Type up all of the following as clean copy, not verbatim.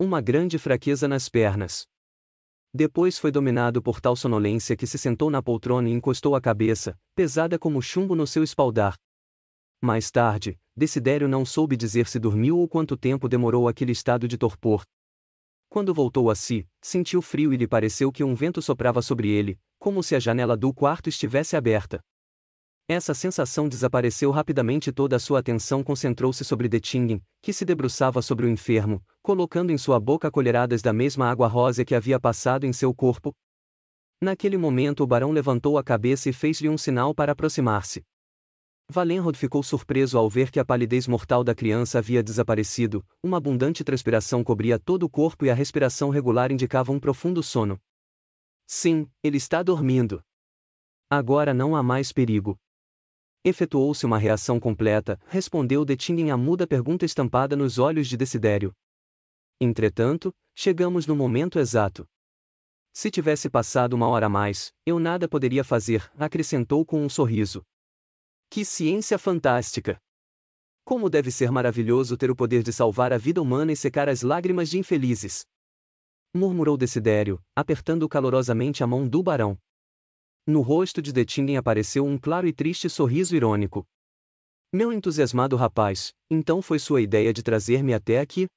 uma grande fraqueza nas pernas. Depois foi dominado por tal sonolência que se sentou na poltrona e encostou a cabeça, pesada como chumbo no seu espaldar. Mais tarde, Desidério não soube dizer se dormiu ou quanto tempo demorou aquele estado de torpor. Quando voltou a si, sentiu frio e lhe pareceu que um vento soprava sobre ele, como se a janela do quarto estivesse aberta. Essa sensação desapareceu rapidamente e toda a sua atenção concentrou-se sobre Dettingen, que se debruçava sobre o enfermo, colocando em sua boca colheradas da mesma água rosa que havia passado em seu corpo. Naquele momento o barão levantou a cabeça e fez-lhe um sinal para aproximar-se. Wallenrod ficou surpreso ao ver que a palidez mortal da criança havia desaparecido, uma abundante transpiração cobria todo o corpo e a respiração regular indicava um profundo sono. Sim, ele está dormindo. Agora não há mais perigo. Efetuou-se uma reação completa, respondeu Dettingen à muda pergunta estampada nos olhos de Desidério. Entretanto, chegamos no momento exato. Se tivesse passado uma hora a mais, eu nada poderia fazer, acrescentou com um sorriso. Que ciência fantástica! Como deve ser maravilhoso ter o poder de salvar a vida humana e secar as lágrimas de infelizes! Murmurou Desidério, apertando calorosamente a mão do barão. No rosto de Dettingen apareceu um claro e triste sorriso irônico. Meu entusiasmado rapaz, então foi sua ideia de trazer-me até aqui?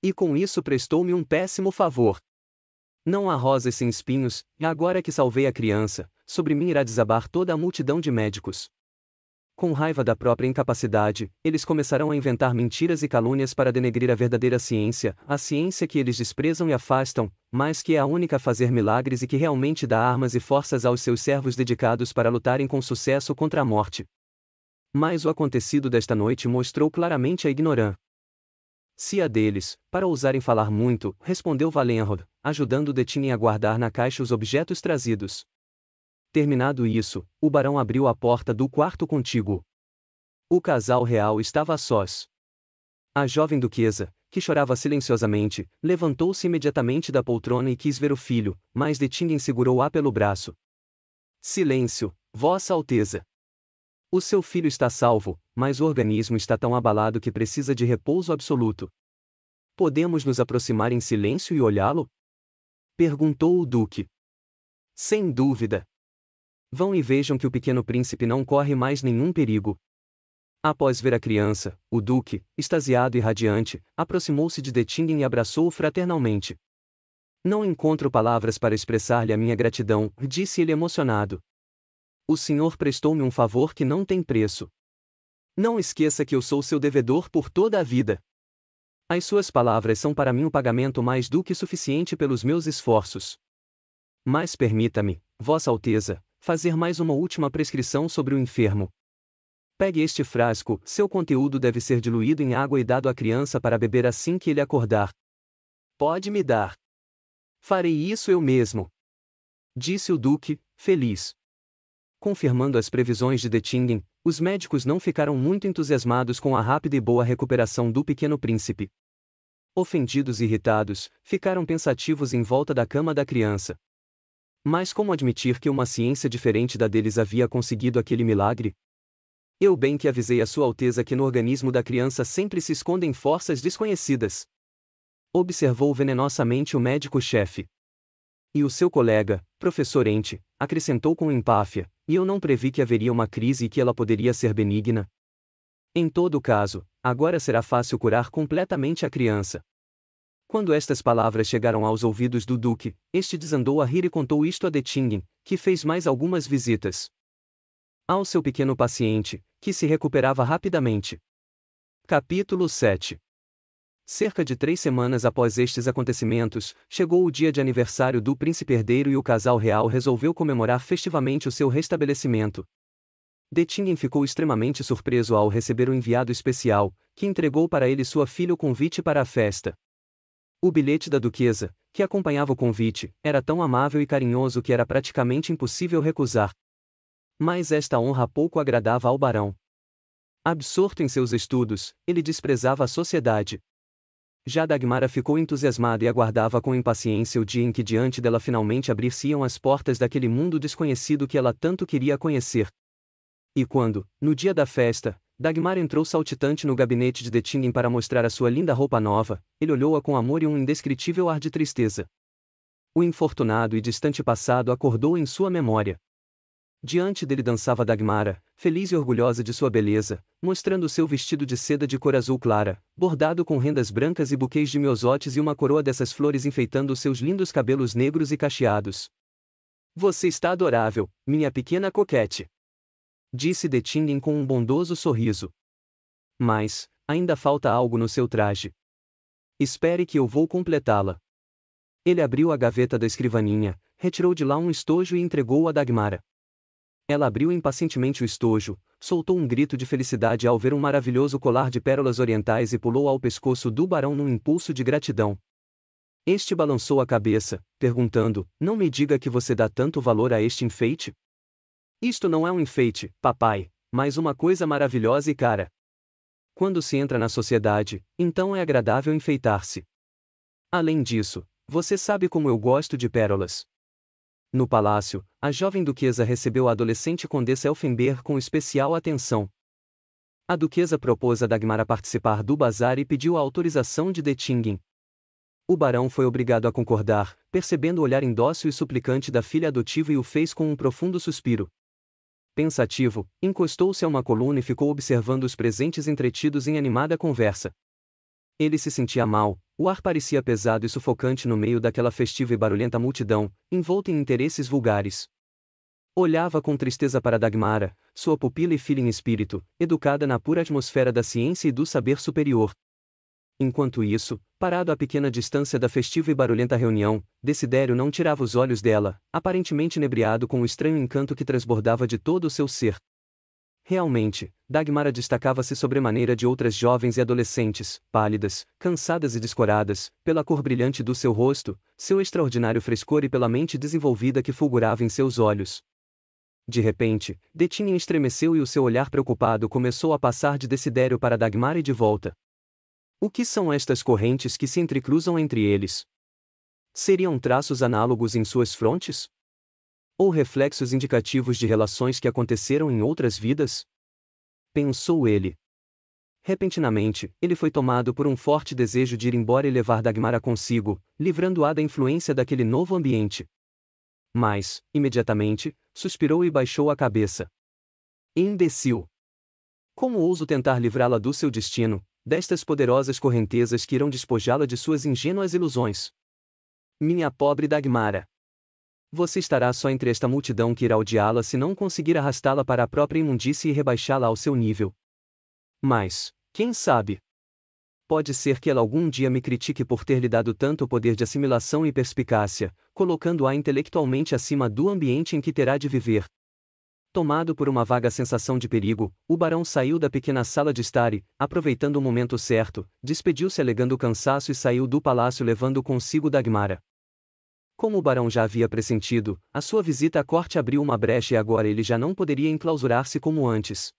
E com isso prestou-me um péssimo favor. Não há rosas sem espinhos, e agora que salvei a criança, sobre mim irá desabar toda a multidão de médicos. Com raiva da própria incapacidade, eles começarão a inventar mentiras e calúnias para denegrir a verdadeira ciência, a ciência que eles desprezam e afastam, mas que é a única a fazer milagres e que realmente dá armas e forças aos seus servos dedicados para lutarem com sucesso contra a morte. Mas o acontecido desta noite mostrou claramente a ignorância deles, para ousarem falar muito, respondeu Wallenrod, ajudando Dettingen a guardar na caixa os objetos trazidos. Terminado isso, o barão abriu a porta do quarto contíguo. O casal real estava a sós. A jovem duquesa, que chorava silenciosamente, levantou-se imediatamente da poltrona e quis ver o filho, mas Dettingen segurou-a pelo braço. Silêncio, Vossa Alteza. O seu filho está salvo, mas o organismo está tão abalado que precisa de repouso absoluto. Podemos nos aproximar em silêncio e olhá-lo? Perguntou o duque. Sem dúvida. Vão e vejam que o pequeno príncipe não corre mais nenhum perigo. Após ver a criança, o duque, extasiado e radiante, aproximou-se de Dettingen e abraçou-o fraternalmente. Não encontro palavras para expressar-lhe a minha gratidão, disse ele emocionado. O senhor prestou-me um favor que não tem preço. Não esqueça que eu sou seu devedor por toda a vida. As suas palavras são para mim o pagamento mais do que suficiente pelos meus esforços. Mas permita-me, Vossa Alteza, fazer mais uma última prescrição sobre o enfermo. Pegue este frasco, seu conteúdo deve ser diluído em água e dado à criança para beber assim que ele acordar. Pode me dar. Farei isso eu mesmo. Disse o duque, feliz. Confirmando as previsões de Dettingen, os médicos não ficaram muito entusiasmados com a rápida e boa recuperação do pequeno príncipe. Ofendidos e irritados, ficaram pensativos em volta da cama da criança. Mas como admitir que uma ciência diferente da deles havia conseguido aquele milagre? Eu bem que avisei a Sua Alteza que no organismo da criança sempre se escondem forças desconhecidas. Observou venenosamente o médico-chefe. E o seu colega, professor Ente, acrescentou com empáfia, e eu não previ que haveria uma crise e que ela poderia ser benigna. Em todo caso, agora será fácil curar completamente a criança. Quando estas palavras chegaram aos ouvidos do duque, este desandou a rir e contou isto a Dettingen, que fez mais algumas visitas ao seu pequeno paciente, que se recuperava rapidamente. Capítulo 7. Cerca de 3 semanas após estes acontecimentos, chegou o dia de aniversário do príncipe herdeiro e o casal real resolveu comemorar festivamente o seu restabelecimento. Dettingen ficou extremamente surpreso ao receber o enviado especial, que entregou para ele sua filha o convite para a festa. O bilhete da duquesa, que acompanhava o convite, era tão amável e carinhoso que era praticamente impossível recusar. Mas esta honra pouco agradava ao barão. Absorto em seus estudos, ele desprezava a sociedade. Já Dagmara ficou entusiasmada e aguardava com impaciência o dia em que diante dela finalmente abrir-se-iam as portas daquele mundo desconhecido que ela tanto queria conhecer. E quando, no dia da festa, Dagmar entrou saltitante no gabinete de Dettingen para mostrar a sua linda roupa nova. Ele olhou-a com amor e um indescritível ar de tristeza. O infortunado e distante passado acordou em sua memória. Diante dele dançava Dagmara, feliz e orgulhosa de sua beleza, mostrando seu vestido de seda de cor azul clara, bordado com rendas brancas e buquês de miosotes e uma coroa dessas flores enfeitando seus lindos cabelos negros e cacheados. Você está adorável, minha pequena coquete, disse Dettingen com um bondoso sorriso. Mas, ainda falta algo no seu traje. Espere que eu vou completá-la. Ele abriu a gaveta da escrivaninha, retirou de lá um estojo e entregou-o a Dagmara. Ela abriu impacientemente o estojo, soltou um grito de felicidade ao ver um maravilhoso colar de pérolas orientais e pulou ao pescoço do barão num impulso de gratidão. Este balançou a cabeça, perguntando: Não me diga que você dá tanto valor a este enfeite? Isto não é um enfeite, papai, mas uma coisa maravilhosa e cara. Quando se entra na sociedade, então é agradável enfeitar-se. Além disso, você sabe como eu gosto de pérolas. No palácio, a jovem duquesa recebeu a adolescente condessa Elfenberg com especial atenção. A duquesa propôs a Dagmara participar do bazar e pediu a autorização de Dettingen. O barão foi obrigado a concordar, percebendo o olhar indócil e suplicante da filha adotiva e o fez com um profundo suspiro. Pensativo, encostou-se a uma coluna e ficou observando os presentes entretidos em animada conversa. Ele se sentia mal, o ar parecia pesado e sufocante no meio daquela festiva e barulhenta multidão, envolta em interesses vulgares. Olhava com tristeza para Dagmara, sua pupila e filha em espírito, educada na pura atmosfera da ciência e do saber superior. Enquanto isso, parado a pequena distância da festiva e barulhenta reunião, Desidério não tirava os olhos dela, aparentemente inebriado com o estranho encanto que transbordava de todo o seu ser. Realmente, Dagmara destacava-se sobremaneira de outras jovens e adolescentes, pálidas, cansadas e descoradas, pela cor brilhante do seu rosto, seu extraordinário frescor e pela mente desenvolvida que fulgurava em seus olhos. De repente, Dettingen estremeceu e o seu olhar preocupado começou a passar de Desidério para Dagmara e de volta. O que são estas correntes que se entrecruzam entre eles? Seriam traços análogos em suas frontes? Ou reflexos indicativos de relações que aconteceram em outras vidas? Pensou ele. Repentinamente, ele foi tomado por um forte desejo de ir embora e levar Dagmara consigo, livrando-a da influência daquele novo ambiente. Mas, imediatamente, suspirou e baixou a cabeça. Imbecil! Como ouso tentar livrá-la do seu destino, destas poderosas correntezas que irão despojá-la de suas ingênuas ilusões? Minha pobre Dagmara! Você estará só entre esta multidão que irá odiá-la se não conseguir arrastá-la para a própria imundície e rebaixá-la ao seu nível. Mas, quem sabe? Pode ser que ela algum dia me critique por ter lhe dado tanto poder de assimilação e perspicácia, colocando-a intelectualmente acima do ambiente em que terá de viver. Tomado por uma vaga sensação de perigo, o barão saiu da pequena sala de estar e, aproveitando o momento certo, despediu-se alegando cansaço e saiu do palácio levando consigo Dagmara. Como o barão já havia pressentido, a sua visita à corte abriu uma brecha e agora ele já não poderia enclausurar-se como antes.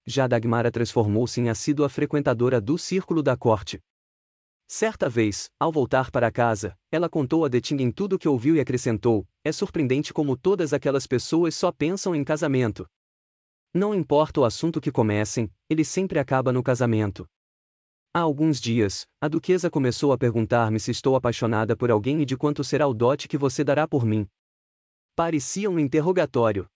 Já Dagmara transformou-se em assídua frequentadora do círculo da corte. Certa vez, ao voltar para casa, ela contou a Dettingen tudo o que ouviu e acrescentou: é surpreendente como todas aquelas pessoas só pensam em casamento. Não importa o assunto que comecem, ele sempre acaba no casamento. Há alguns dias, a duquesa começou a perguntar-me se estou apaixonada por alguém e de quanto será o dote que você dará por mim. Parecia um interrogatório.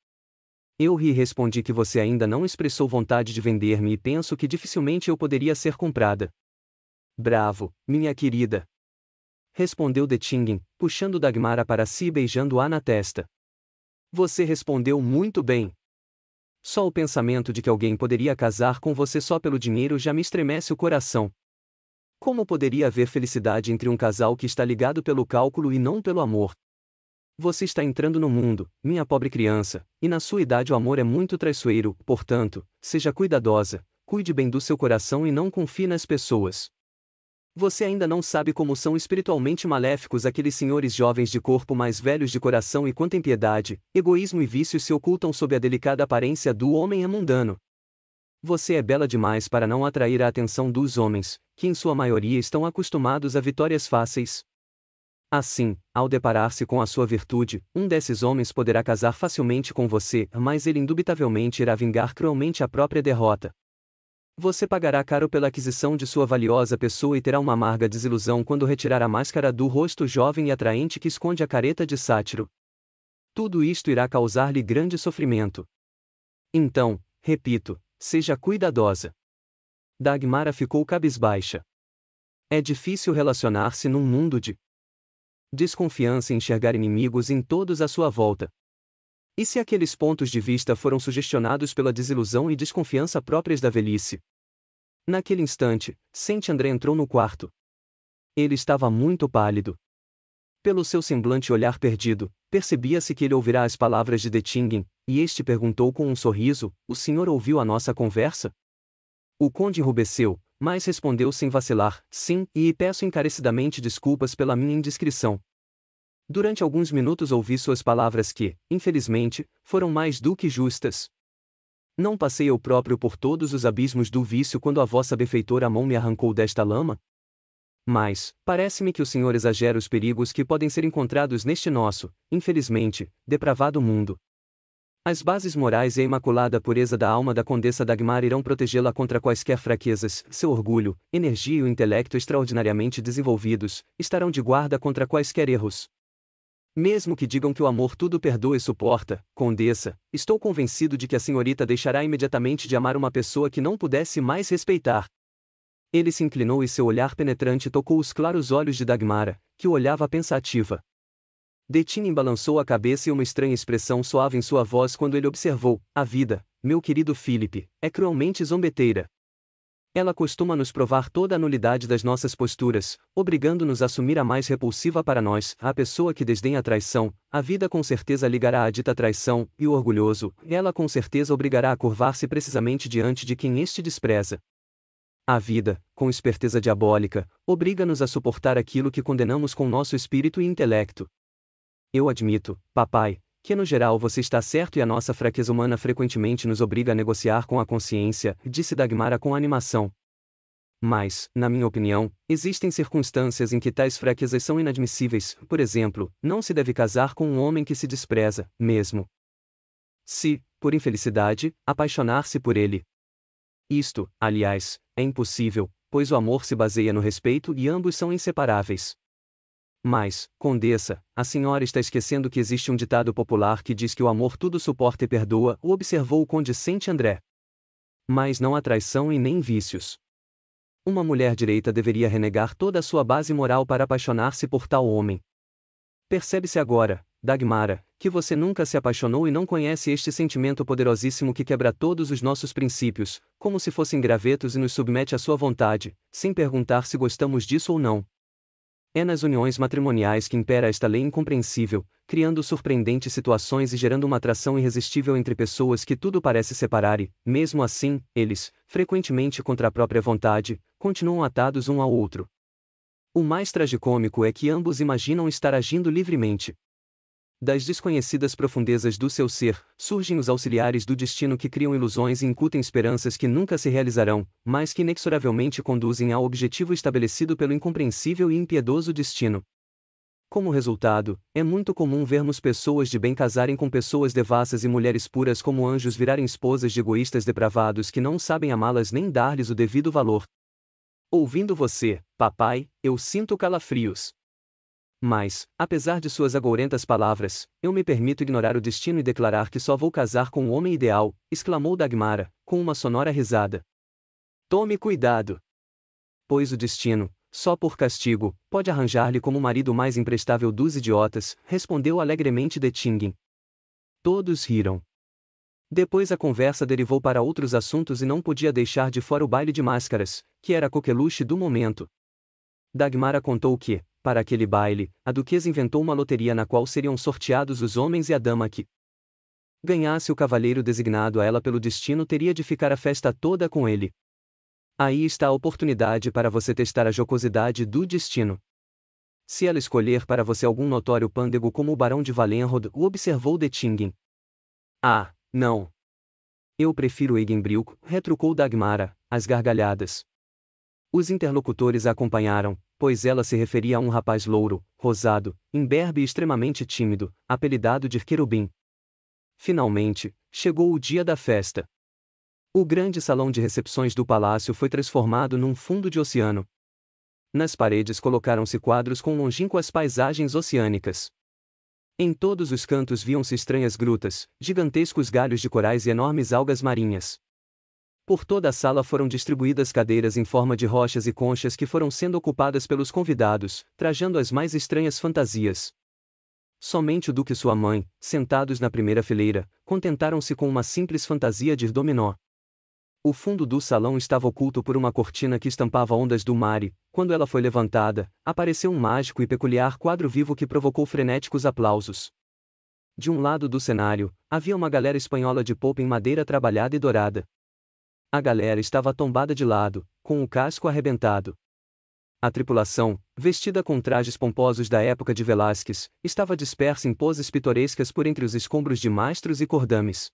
Eu ri e respondi que você ainda não expressou vontade de vender-me e penso que dificilmente eu poderia ser comprada. Bravo, minha querida! Respondeu Dettingen, puxando Dagmara para si e beijando-a na testa. Você respondeu muito bem. Só o pensamento de que alguém poderia casar com você só pelo dinheiro já me estremece o coração. Como poderia haver felicidade entre um casal que está ligado pelo cálculo e não pelo amor? Você está entrando no mundo, minha pobre criança, e na sua idade o amor é muito traiçoeiro, portanto, seja cuidadosa, cuide bem do seu coração e não confie nas pessoas. Você ainda não sabe como são espiritualmente maléficos aqueles senhores jovens de corpo mais velhos de coração e quanta impiedade, egoísmo e vícios se ocultam sob a delicada aparência do homem é mundano. Você é bela demais para não atrair a atenção dos homens, que em sua maioria estão acostumados a vitórias fáceis. Assim, ao deparar-se com a sua virtude, um desses homens poderá casar facilmente com você, mas ele indubitavelmente irá vingar cruelmente a própria derrota. Você pagará caro pela aquisição de sua valiosa pessoa e terá uma amarga desilusão quando retirar a máscara do rosto jovem e atraente que esconde a careta de sátiro. Tudo isto irá causar-lhe grande sofrimento. Então, repito, seja cuidadosa. Dagmara ficou cabisbaixa. É difícil relacionar-se num mundo de desconfiança e enxergar inimigos em todos à sua volta. E se aqueles pontos de vista foram sugestionados pela desilusão e desconfiança próprias da velhice? Naquele instante, Saint André entrou no quarto. Ele estava muito pálido. Pelo seu semblante e olhar perdido, percebia-se que ele ouvirá as palavras de Dettingen, e este perguntou com um sorriso: "O senhor ouviu a nossa conversa?" O conde enrubesceu, mas respondeu sem vacilar: "Sim, e peço encarecidamente desculpas pela minha indiscrição." Durante alguns minutos ouvi suas palavras que, infelizmente, foram mais do que justas. Não passei eu próprio por todos os abismos do vício quando a vossa benfeitora mão me arrancou desta lama? Mas, parece-me que o senhor exagera os perigos que podem ser encontrados neste nosso, infelizmente, depravado mundo. As bases morais e a imaculada pureza da alma da Condessa Dagmar irão protegê-la contra quaisquer fraquezas, seu orgulho, energia e o intelecto extraordinariamente desenvolvidos, estarão de guarda contra quaisquer erros. Mesmo que digam que o amor tudo perdoa e suporta, Condessa, estou convencido de que a senhorita deixará imediatamente de amar uma pessoa que não pudesse mais respeitar. Ele se inclinou e seu olhar penetrante tocou os claros olhos de Dagmara, que o olhava pensativa. Dettingen balançou a cabeça e uma estranha expressão soava em sua voz quando ele observou: "A vida, meu querido Philippe, é cruelmente zombeteira. Ela costuma nos provar toda a nulidade das nossas posturas, obrigando-nos a assumir a mais repulsiva para nós, a pessoa que desdenha a traição. A vida com certeza ligará a dita traição, e o orgulhoso, ela com certeza obrigará a curvar-se precisamente diante de quem este despreza. A vida, com esperteza diabólica, obriga-nos a suportar aquilo que condenamos com nosso espírito e intelecto. Eu admito, papai, que no geral você está certo e a nossa fraqueza humana frequentemente nos obriga a negociar com a consciência", disse Dagmara com animação. "Mas, na minha opinião, existem circunstâncias em que tais fraquezas são inadmissíveis. Por exemplo, não se deve casar com um homem que se despreza, mesmo se, por infelicidade, apaixonar-se por ele. Isto, aliás, é impossível, pois o amor se baseia no respeito e ambos são inseparáveis. Mas, Condessa, a senhora está esquecendo que existe um ditado popular que diz que o amor tudo suporta e perdoa", observou o conde Saint André. "Mas não há traição e nem vícios. Uma mulher direita deveria renegar toda a sua base moral para apaixonar-se por tal homem. Percebe-se agora, Dagmara, que você nunca se apaixonou e não conhece este sentimento poderosíssimo que quebra todos os nossos princípios, como se fossem gravetos e nos submete à sua vontade, sem perguntar se gostamos disso ou não. É nas uniões matrimoniais que impera esta lei incompreensível, criando surpreendentes situações e gerando uma atração irresistível entre pessoas que tudo parece separar e, mesmo assim, eles, frequentemente contra a própria vontade, continuam atados um ao outro. O mais tragicômico é que ambos imaginam estar agindo livremente. Das desconhecidas profundezas do seu ser, surgem os auxiliares do destino que criam ilusões e incutem esperanças que nunca se realizarão, mas que inexoravelmente conduzem ao objetivo estabelecido pelo incompreensível e impiedoso destino. Como resultado, é muito comum vermos pessoas de bem casarem com pessoas devassas e mulheres puras como anjos virarem esposas de egoístas depravados que não sabem amá-las nem dar-lhes o devido valor. Ouvindo você, papai, eu sinto calafrios. Mas, apesar de suas agourentas palavras, eu me permito ignorar o destino e declarar que só vou casar com o homem ideal", exclamou Dagmara, com uma sonora risada. "Tome cuidado! Pois o destino, só por castigo, pode arranjar-lhe como o marido mais imprestável dos idiotas", respondeu alegremente Dettingen. Todos riram. Depois a conversa derivou para outros assuntos e não podia deixar de fora o baile de máscaras, que era a coqueluche do momento. Dagmara contou que, para aquele baile, a duquesa inventou uma loteria na qual seriam sorteados os homens e a dama que ganhasse o cavalheiro designado a ela pelo destino teria de ficar a festa toda com ele. Aí está a oportunidade para você testar a jocosidade do destino. Se ela escolher para você algum notório pândego como o Barão de Wallenrod, o observou Dettingen. "Ah, não. Eu prefiro Eigenbrück", retrucou Dagmara, às gargalhadas. Os interlocutores a acompanharam, pois ela se referia a um rapaz louro, rosado, imberbe e extremamente tímido, apelidado de Querubim. Finalmente, chegou o dia da festa. O grande salão de recepções do palácio foi transformado num fundo de oceano. Nas paredes colocaram-se quadros com longínquas paisagens oceânicas. Em todos os cantos viam-se estranhas grutas, gigantescos galhos de corais e enormes algas marinhas. Por toda a sala foram distribuídas cadeiras em forma de rochas e conchas que foram sendo ocupadas pelos convidados, trajando as mais estranhas fantasias. Somente o duque e sua mãe, sentados na primeira fileira, contentaram-se com uma simples fantasia de dominó. O fundo do salão estava oculto por uma cortina que estampava ondas do mar e, quando ela foi levantada, apareceu um mágico e peculiar quadro vivo que provocou frenéticos aplausos. De um lado do cenário, havia uma galera espanhola de polpa em madeira trabalhada e dourada. A galera estava tombada de lado, com o casco arrebentado. A tripulação, vestida com trajes pomposos da época de Velázquez, estava dispersa em poses pitorescas por entre os escombros de mastros e cordames.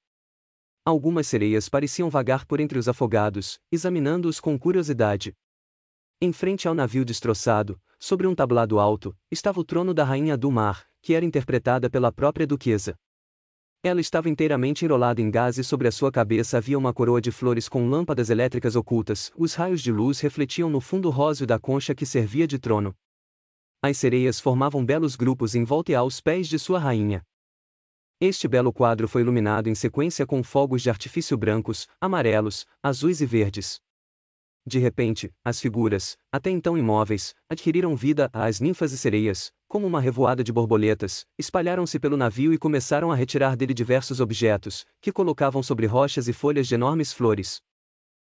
Algumas sereias pareciam vagar por entre os afogados, examinando-os com curiosidade. Em frente ao navio destroçado, sobre um tablado alto, estava o trono da rainha do mar, que era interpretada pela própria duquesa. Ela estava inteiramente enrolada em gás e sobre a sua cabeça havia uma coroa de flores com lâmpadas elétricas ocultas. Os raios de luz refletiam no fundo róseo da concha que servia de trono. As sereias formavam belos grupos em volta e aos pés de sua rainha. Este belo quadro foi iluminado em sequência com fogos de artifício brancos, amarelos, azuis e verdes. De repente, as figuras, até então imóveis, adquiriram vida. As ninfas e sereias, como uma revoada de borboletas, espalharam-se pelo navio e começaram a retirar dele diversos objetos, que colocavam sobre rochas e folhas de enormes flores.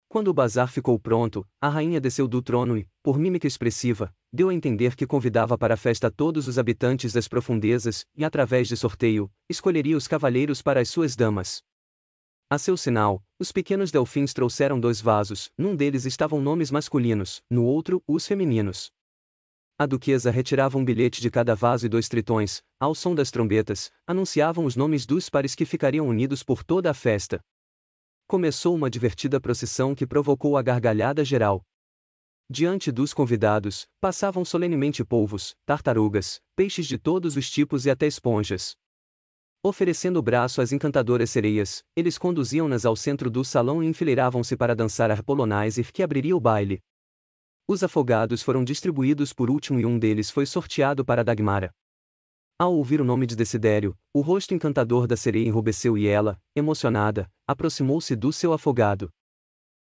Quando o bazar ficou pronto, a rainha desceu do trono e, por mímica expressiva, deu a entender que convidava para a festa todos os habitantes das profundezas e, através de sorteio, escolheria os cavalheiros para as suas damas. A seu sinal, os pequenos delfins trouxeram 2 vasos, num deles estavam nomes masculinos, no outro, os femininos. A duquesa retirava um bilhete de cada vaso e 2 tritões, ao som das trombetas, anunciavam os nomes dos pares que ficariam unidos por toda a festa. Começou uma divertida procissão que provocou a gargalhada geral. Diante dos convidados, passavam solenemente polvos, tartarugas, peixes de todos os tipos e até esponjas. Oferecendo o braço às encantadoras sereias, eles conduziam-nas ao centro do salão e enfileiravam-se para dançar a polonaiser que abriria o baile. Os afogados foram distribuídos por último e um deles foi sorteado para Dagmara. Ao ouvir o nome de Desidério, o rosto encantador da sereia enrubesceu e ela, emocionada, aproximou-se do seu afogado.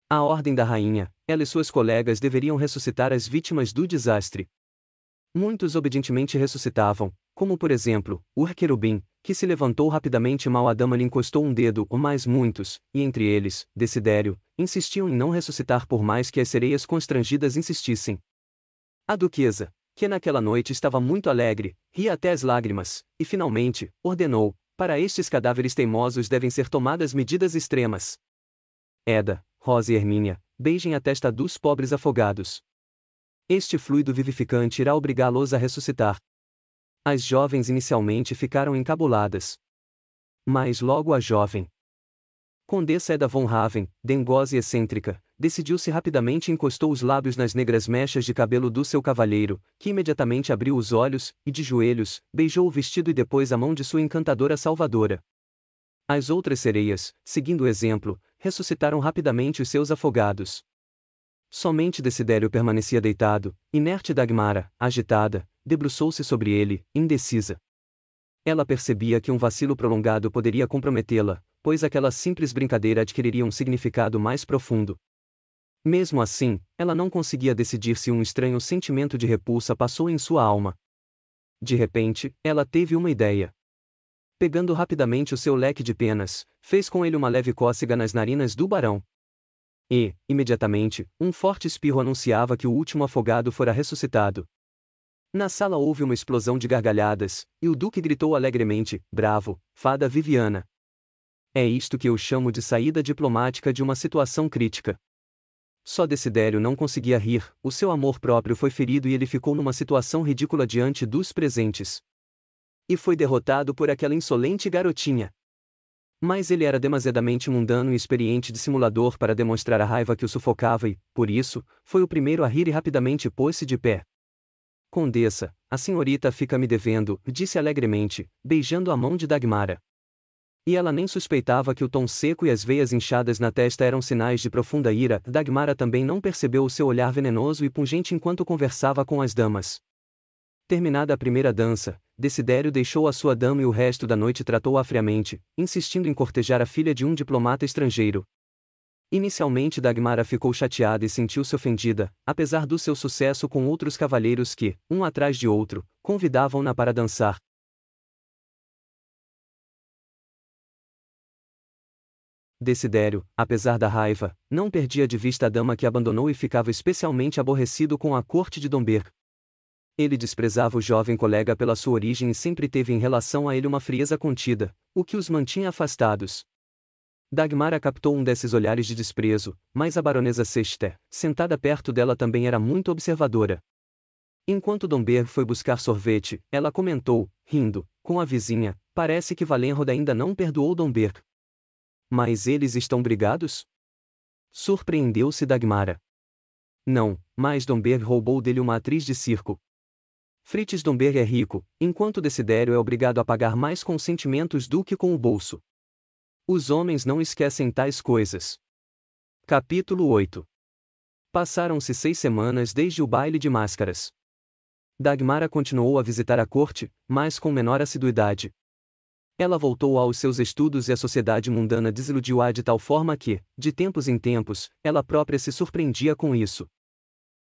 À ordem da rainha, ela e suas colegas deveriam ressuscitar as vítimas do desastre. Muitos obedientemente ressuscitavam, como por exemplo, o querubim, que se levantou rapidamente mal a dama lhe encostou um dedo, mas muitos, e entre eles, Desidério, insistiam em não ressuscitar por mais que as sereias constrangidas insistissem. A duquesa, que naquela noite estava muito alegre, ria até as lágrimas, e finalmente, ordenou: para estes cadáveres teimosos devem ser tomadas medidas extremas. Eda, Rosa e Hermínia, beijem a testa dos pobres afogados. Este fluido vivificante irá obrigá-los a ressuscitar. As jovens inicialmente ficaram encabuladas. Mas logo a jovem Condessa Eda von Raven, dengosa e excêntrica, decidiu-se rapidamente e encostou os lábios nas negras mechas de cabelo do seu cavalheiro, que imediatamente abriu os olhos, e de joelhos, beijou o vestido e depois a mão de sua encantadora salvadora. As outras sereias, seguindo o exemplo, ressuscitaram rapidamente os seus afogados. Somente Desidério permanecia deitado, inerte. Dagmara, agitada, debruçou-se sobre ele, indecisa. Ela percebia que um vacilo prolongado poderia comprometê-la, pois aquela simples brincadeira adquiriria um significado mais profundo. Mesmo assim, ela não conseguia decidir se um estranho sentimento de repulsa passou em sua alma. De repente, ela teve uma ideia. Pegando rapidamente o seu leque de penas, fez com ele uma leve cócega nas narinas do barão. E, imediatamente, um forte espirro anunciava que o último afogado fora ressuscitado. Na sala houve uma explosão de gargalhadas, e o duque gritou alegremente: bravo, fada Viviana! É isto que eu chamo de saída diplomática de uma situação crítica. Só Desidério não conseguia rir, o seu amor próprio foi ferido e ele ficou numa situação ridícula diante dos presentes. E foi derrotado por aquela insolente garotinha. Mas ele era demasiadamente mundano e experiente dissimulador para demonstrar a raiva que o sufocava e, por isso, foi o primeiro a rir e rapidamente pôs-se de pé. Condessa, a senhorita fica me devendo, disse alegremente, beijando a mão de Dagmara. E ela nem suspeitava que o tom seco e as veias inchadas na testa eram sinais de profunda ira. Dagmara também não percebeu o seu olhar venenoso e pungente enquanto conversava com as damas. Terminada a primeira dança, Desidério deixou a sua dama e o resto da noite tratou-a friamente, insistindo em cortejar a filha de um diplomata estrangeiro. Inicialmente Dagmara ficou chateada e sentiu-se ofendida, apesar do seu sucesso com outros cavalheiros que, um atrás de outro, convidavam-na para dançar. Desidério, apesar da raiva, não perdia de vista a dama que abandonou e ficava especialmente aborrecido com a corte de Domberg. Ele desprezava o jovem colega pela sua origem e sempre teve em relação a ele uma frieza contida, o que os mantinha afastados. Dagmara captou um desses olhares de desprezo, mas a baronesa Sester, sentada perto dela também era muito observadora. Enquanto Domberg foi buscar sorvete, ela comentou, rindo, com a vizinha, parece que Valenrod ainda não perdoou Domberg. Mas eles estão brigados? Surpreendeu-se Dagmara. Não, mas Domberg roubou dele uma atriz de circo. Fritz Domberg é rico, enquanto Desidério é obrigado a pagar mais com sentimentos do que com o bolso. Os homens não esquecem tais coisas. Capítulo 8. Passaram-se 6 semanas desde o baile de máscaras. Dagmara continuou a visitar a corte, mas com menor assiduidade. Ela voltou aos seus estudos e a sociedade mundana desiludiu-a de tal forma que, de tempos em tempos, ela própria se surpreendia com isso.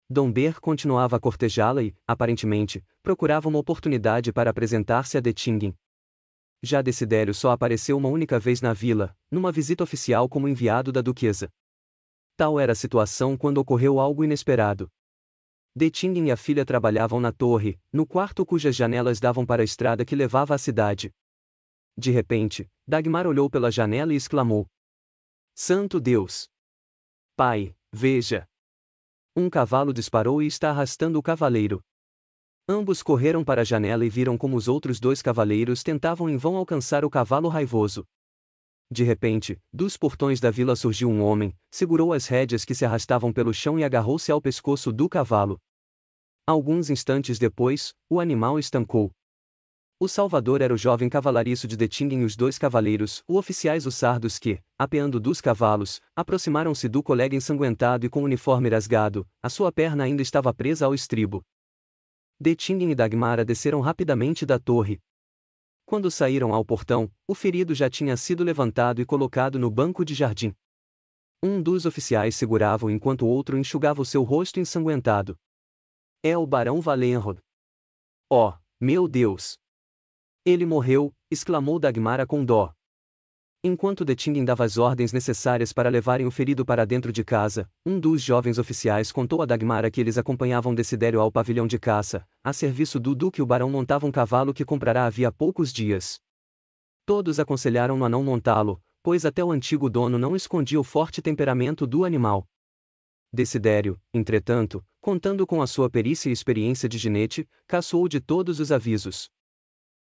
Domberg continuava a cortejá-la e, aparentemente, procurava uma oportunidade para apresentar-se a Dettingen. Já Desidério só apareceu uma única vez na vila, numa visita oficial como enviado da duquesa. Tal era a situação quando ocorreu algo inesperado. Dettingen e a filha trabalhavam na torre, no quarto cujas janelas davam para a estrada que levava à cidade. De repente, Dagmar olhou pela janela e exclamou: Santo Deus! Pai, veja! Um cavalo disparou e está arrastando o cavaleiro. Ambos correram para a janela e viram como os outros 2 cavaleiros tentavam em vão alcançar o cavalo raivoso. De repente, dos portões da vila surgiu um homem, segurou as rédeas que se arrastavam pelo chão e agarrou-se ao pescoço do cavalo. Alguns instantes depois, o animal estancou. O salvador era o jovem cavalariço de Dettingen e os 2 cavaleiros, oficiais hussardos que, apeando dos cavalos, aproximaram-se do colega ensanguentado e com o uniforme rasgado, a sua perna ainda estava presa ao estribo. Dettingen e Dagmara desceram rapidamente da torre. Quando saíram ao portão, o ferido já tinha sido levantado e colocado no banco de jardim. Um dos oficiais segurava-o enquanto o outro enxugava o seu rosto ensanguentado. É o barão Valenrod. Oh, meu Deus! Ele morreu, exclamou Dagmara com dó. Enquanto Dettingen dava as ordens necessárias para levarem o ferido para dentro de casa, um dos jovens oficiais contou a Dagmara que eles acompanhavam Desidério ao pavilhão de caça, a serviço do duque. O barão montava um cavalo que comprara havia poucos dias. Todos aconselharam-no a não montá-lo, pois até o antigo dono não escondia o forte temperamento do animal. Desidério, entretanto, contando com a sua perícia e experiência de ginete, caçoou de todos os avisos.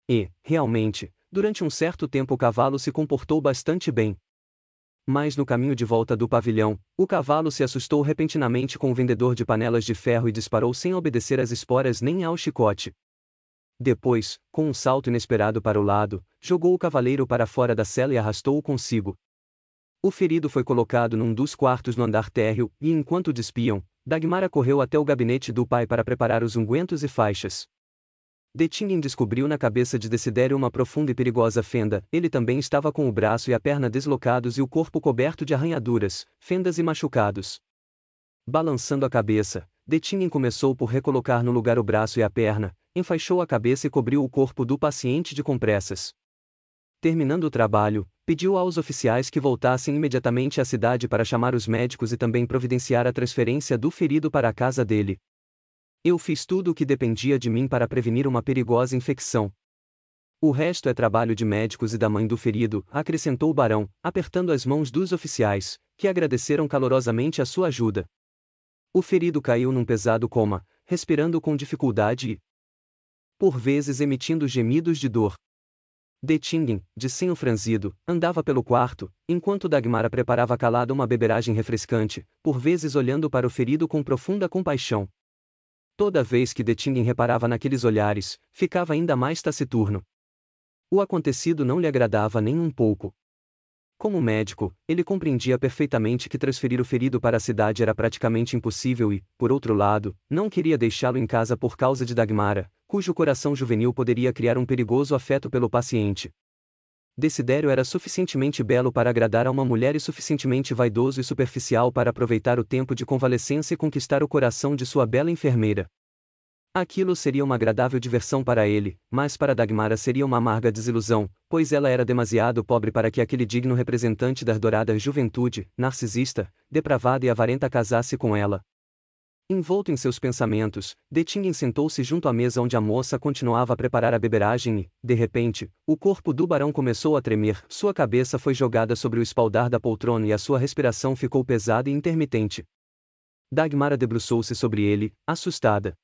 E, realmente, durante um certo tempo o cavalo se comportou bastante bem. Mas no caminho de volta do pavilhão, o cavalo se assustou repentinamente com o vendedor de panelas de ferro e disparou sem obedecer às esporas nem ao chicote. Depois, com um salto inesperado para o lado, jogou o cavaleiro para fora da cela e arrastou-o consigo. O ferido foi colocado num dos quartos no andar térreo e, enquanto despiam, Dagmara correu até o gabinete do pai para preparar os ungüentos e faixas. Dettingen descobriu na cabeça de Desidério uma profunda e perigosa fenda. Ele também estava com o braço e a perna deslocados e o corpo coberto de arranhaduras, fendas e machucados. Balançando a cabeça, Dettingen começou por recolocar no lugar o braço e a perna, enfaixou a cabeça e cobriu o corpo do paciente de compressas. Terminando o trabalho, pediu aos oficiais que voltassem imediatamente à cidade para chamar os médicos e também providenciar a transferência do ferido para a casa dele. Eu fiz tudo o que dependia de mim para prevenir uma perigosa infecção. O resto é trabalho de médicos e da mãe do ferido, acrescentou o barão, apertando as mãos dos oficiais, que agradeceram calorosamente a sua ajuda. O ferido caiu num pesado coma, respirando com dificuldade e, por vezes, emitindo gemidos de dor. Dettingen, de senho franzido, andava pelo quarto, enquanto Dagmara preparava calada uma beberagem refrescante, por vezes olhando para o ferido com profunda compaixão. Toda vez que Dettingen reparava naqueles olhares, ficava ainda mais taciturno. O acontecido não lhe agradava nem um pouco. Como médico, ele compreendia perfeitamente que transferir o ferido para a cidade era praticamente impossível e, por outro lado, não queria deixá-lo em casa por causa de Dagmara, cujo coração juvenil poderia criar um perigoso afeto pelo paciente. Desidério era suficientemente belo para agradar a uma mulher e suficientemente vaidoso e superficial para aproveitar o tempo de convalescença e conquistar o coração de sua bela enfermeira. Aquilo seria uma agradável diversão para ele, mas para Dagmara seria uma amarga desilusão, pois ela era demasiado pobre para que aquele digno representante da dourada juventude, narcisista, depravada e avarenta casasse com ela. Envolto em seus pensamentos, Dettingen sentou-se junto à mesa onde a moça continuava a preparar a beberagem e, de repente, o corpo do barão começou a tremer, sua cabeça foi jogada sobre o espaldar da poltrona e a sua respiração ficou pesada e intermitente. Dagmara debruçou-se sobre ele, assustada.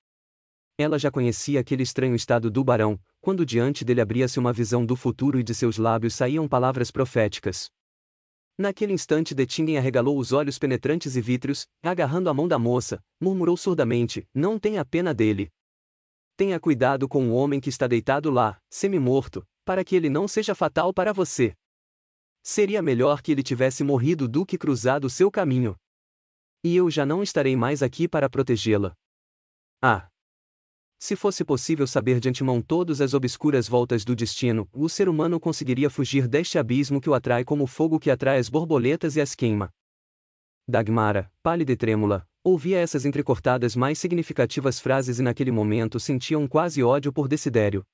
Ela já conhecia aquele estranho estado do barão, quando diante dele abria-se uma visão do futuro e de seus lábios saíam palavras proféticas. Naquele instante Dettingen arregalou os olhos penetrantes e vítreos, agarrando a mão da moça, murmurou surdamente: "Não tenha pena dele. Tenha cuidado com o homem que está deitado lá, semi-morto, para que ele não seja fatal para você. Seria melhor que ele tivesse morrido do que cruzado o seu caminho. E eu já não estarei mais aqui para protegê-la. Ah! Se fosse possível saber de antemão todas as obscuras voltas do destino, o ser humano conseguiria fugir deste abismo que o atrai como o fogo que atrai as borboletas e as queima." Dagmara, pálida e trêmula, ouvia essas entrecortadas mais significativas frases e naquele momento sentia um quase ódio por Desidério.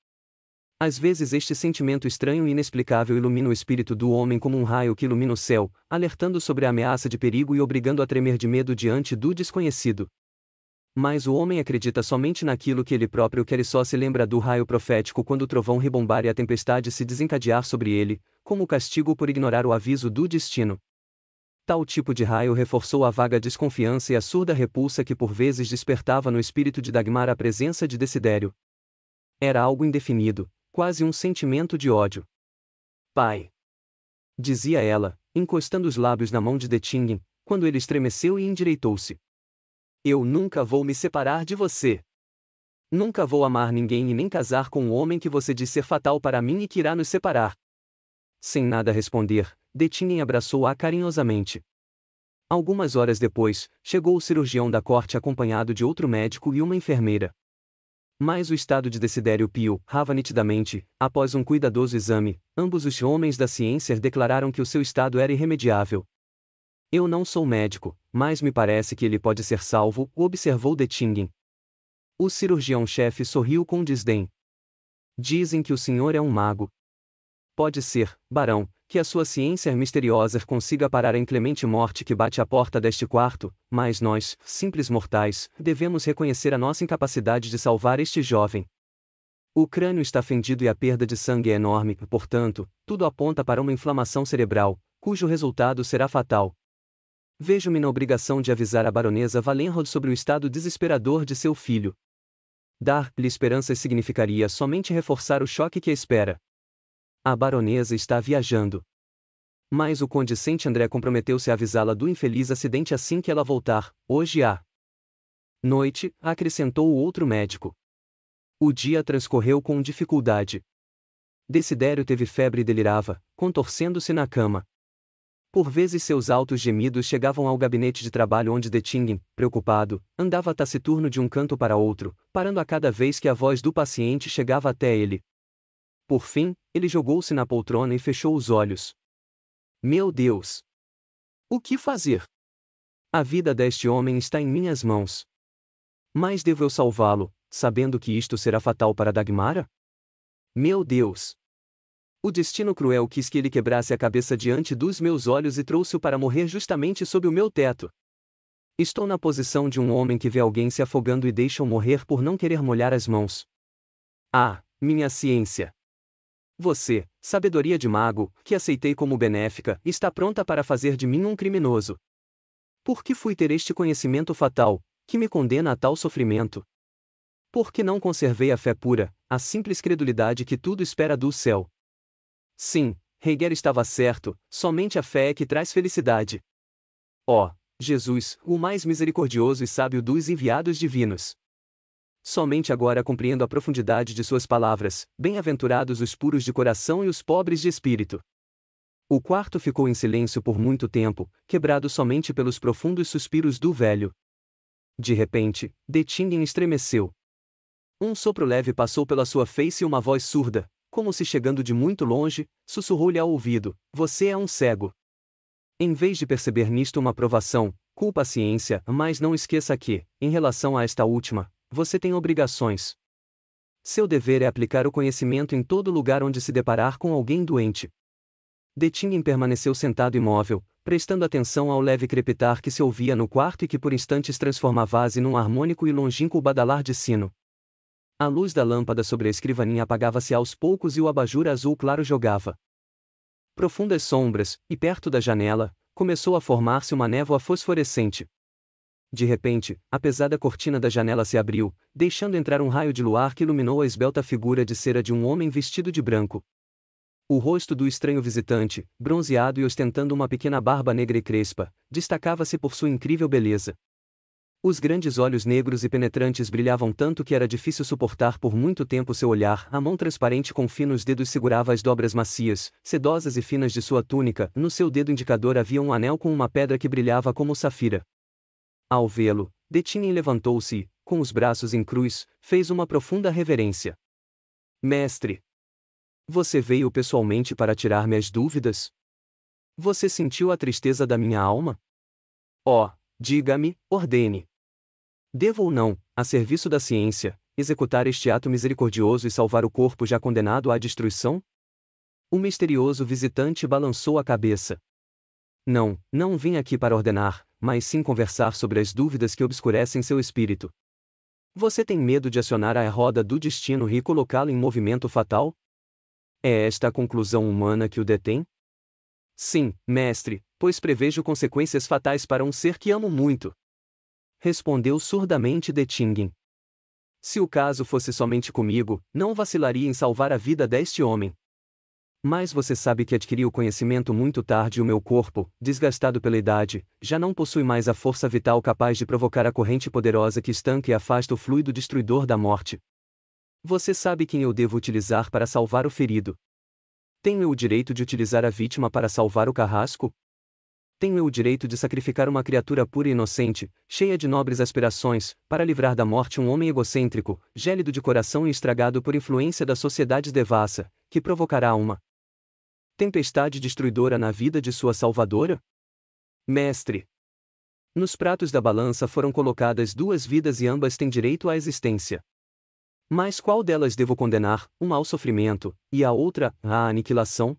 Às vezes este sentimento estranho e inexplicável ilumina o espírito do homem como um raio que ilumina o céu, alertando sobre a ameaça de perigo e obrigando a tremer de medo diante do desconhecido. Mas o homem acredita somente naquilo que ele próprio quer e só se lembra do raio profético quando o trovão rebombar e a tempestade se desencadear sobre ele, como castigo por ignorar o aviso do destino. Tal tipo de raio reforçou a vaga desconfiança e a surda repulsa que por vezes despertava no espírito de Dagmar a presença de Desidério. Era algo indefinido, quase um sentimento de ódio. "Pai!" dizia ela, encostando os lábios na mão de Dettingen, quando ele estremeceu e endireitou-se. "Eu nunca vou me separar de você. Nunca vou amar ninguém e nem casar com um homem que você diz ser fatal para mim e que irá nos separar." Sem nada responder, Dettingen abraçou-a carinhosamente. Algumas horas depois, chegou o cirurgião da corte acompanhado de outro médico e uma enfermeira. Mas o estado de Desidério piorava nitidamente. Após um cuidadoso exame, ambos os homens da ciência declararam que o seu estado era irremediável. "Eu não sou médico, mas me parece que ele pode ser salvo", observou Dettingen. O cirurgião-chefe sorriu com desdém. "Dizem que o senhor é um mago. Pode ser, barão, que a sua ciência misteriosa consiga parar a inclemente morte que bate à porta deste quarto, mas nós, simples mortais, devemos reconhecer a nossa incapacidade de salvar este jovem. O crânio está fendido e a perda de sangue é enorme, portanto, tudo aponta para uma inflamação cerebral, cujo resultado será fatal. Vejo-me na obrigação de avisar a baronesa Wallenrod sobre o estado desesperador de seu filho. Dar-lhe esperanças significaria somente reforçar o choque que a espera. A baronesa está viajando. Mas o conde Saint-André comprometeu-se a avisá-la do infeliz acidente assim que ela voltar, hoje à noite, acrescentou o outro médico. O dia transcorreu com dificuldade. Desidério teve febre e delirava, contorcendo-se na cama. Por vezes seus altos gemidos chegavam ao gabinete de trabalho onde Dettingen, preocupado, andava taciturno de um canto para outro, parando a cada vez que a voz do paciente chegava até ele. Por fim, ele jogou-se na poltrona e fechou os olhos. "Meu Deus! O que fazer? A vida deste homem está em minhas mãos. Mas devo eu salvá-lo, sabendo que isto será fatal para Dagmara? Meu Deus! O destino cruel quis que ele quebrasse a cabeça diante dos meus olhos e trouxe-o para morrer justamente sob o meu teto. Estou na posição de um homem que vê alguém se afogando e deixa-o morrer por não querer molhar as mãos. Ah, minha ciência! Você, sabedoria de mago, que aceitei como benéfica, está pronta para fazer de mim um criminoso. Por que fui ter este conhecimento fatal, que me condena a tal sofrimento? Por que não conservei a fé pura, a simples credulidade que tudo espera do céu? Sim, Hegel estava certo, somente a fé é que traz felicidade. Ó, Jesus, o mais misericordioso e sábio dos enviados divinos! Somente agora compreendo a profundidade de suas palavras, bem-aventurados os puros de coração e os pobres de espírito. O quarto ficou em silêncio por muito tempo, quebrado somente pelos profundos suspiros do velho. De repente, Dettingen estremeceu. Um sopro leve passou pela sua face e uma voz surda, como se chegando de muito longe, sussurrou-lhe ao ouvido: "Você é um cego." Em vez de perceber nisto uma provação, culpa a ciência, mas não esqueça que, em relação a esta última, você tem obrigações. Seu dever é aplicar o conhecimento em todo lugar onde se deparar com alguém doente. Dettingen permaneceu sentado imóvel, prestando atenção ao leve crepitar que se ouvia no quarto e que por instantes transformava-se num harmônico e longínquo badalar de sino. A luz da lâmpada sobre a escrivaninha apagava-se aos poucos e o abajur azul claro jogava profundas sombras, e perto da janela, começou a formar-se uma névoa fosforescente. De repente, a pesada cortina da janela se abriu, deixando entrar um raio de luar que iluminou a esbelta figura de cera de um homem vestido de branco. O rosto do estranho visitante, bronzeado e ostentando uma pequena barba negra e crespa, destacava-se por sua incrível beleza. Os grandes olhos negros e penetrantes brilhavam tanto que era difícil suportar por muito tempo seu olhar. A mão transparente com finos dedos segurava as dobras macias, sedosas e finas de sua túnica. No seu dedo indicador havia um anel com uma pedra que brilhava como safira. Ao vê-lo, Dettingen levantou-se e, com os braços em cruz, fez uma profunda reverência. "Mestre! Você veio pessoalmente para tirar-me as dúvidas? Você sentiu a tristeza da minha alma? Oh, diga-me, ordene. Devo ou não, a serviço da ciência, executar este ato misericordioso e salvar o corpo já condenado à destruição?" O misterioso visitante balançou a cabeça. "Não, não vim aqui para ordenar, mas sim conversar sobre as dúvidas que obscurecem seu espírito. Você tem medo de acionar a roda do destino e colocá-lo em movimento fatal? É esta a conclusão humana que o detém?" "Sim, mestre, pois prevejo consequências fatais para um ser que amo muito." Respondeu surdamente Dettingen. "Se o caso fosse somente comigo, não vacilaria em salvar a vida deste homem. Mas você sabe que adquiri o conhecimento muito tarde e o meu corpo, desgastado pela idade, já não possui mais a força vital capaz de provocar a corrente poderosa que estanca e afasta o fluido destruidor da morte. Você sabe quem eu devo utilizar para salvar o ferido. Tenho eu o direito de utilizar a vítima para salvar o carrasco? Tenho eu o direito de sacrificar uma criatura pura e inocente, cheia de nobres aspirações, para livrar da morte um homem egocêntrico, gélido de coração e estragado por influência da sociedade devassa, que provocará uma tempestade destruidora na vida de sua salvadora? Mestre! Nos pratos da balança foram colocadas duas vidas e ambas têm direito à existência. Mas qual delas devo condenar, uma ao sofrimento, e a outra, à aniquilação?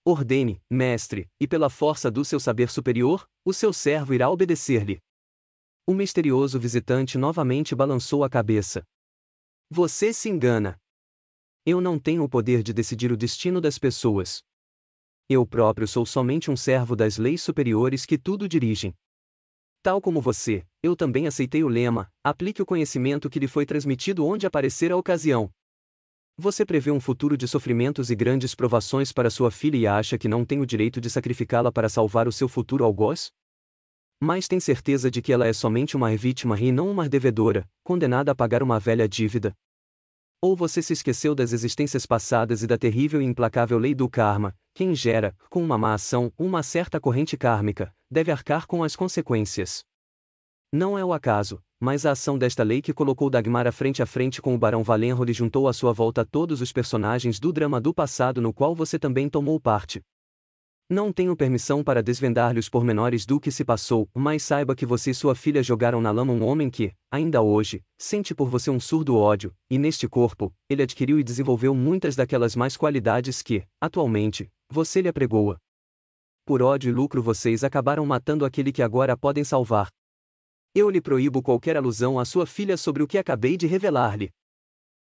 Ordene, mestre, e pela força do seu saber superior, o seu servo irá obedecer-lhe." O misterioso visitante novamente balançou a cabeça. "Você se engana. Eu não tenho o poder de decidir o destino das pessoas. Eu próprio sou somente um servo das leis superiores que tudo dirigem. Tal como você, eu também aceitei o lema: aplique o conhecimento que lhe foi transmitido onde aparecer a ocasião. Você prevê um futuro de sofrimentos e grandes provações para sua filha e acha que não tem o direito de sacrificá-la para salvar o seu futuro algoz? Mas tem certeza de que ela é somente uma vítima e não uma devedora, condenada a pagar uma velha dívida? Ou você se esqueceu das existências passadas e da terrível e implacável lei do karma? Quem gera, com uma má ação, uma certa corrente kármica, deve arcar com as consequências. Não é o acaso, mas a ação desta lei que colocou Dagmar frente a frente com o Barão Valenroll e juntou à sua volta todos os personagens do drama do passado no qual você também tomou parte. Não tenho permissão para desvendar-lhe os pormenores do que se passou, mas saiba que você e sua filha jogaram na lama um homem que, ainda hoje, sente por você um surdo ódio, e neste corpo, ele adquiriu e desenvolveu muitas daquelas mais qualidades que, atualmente, você lhe apregoa. Por ódio e lucro vocês acabaram matando aquele que agora podem salvar. Eu lhe proíbo qualquer alusão à sua filha sobre o que acabei de revelar-lhe.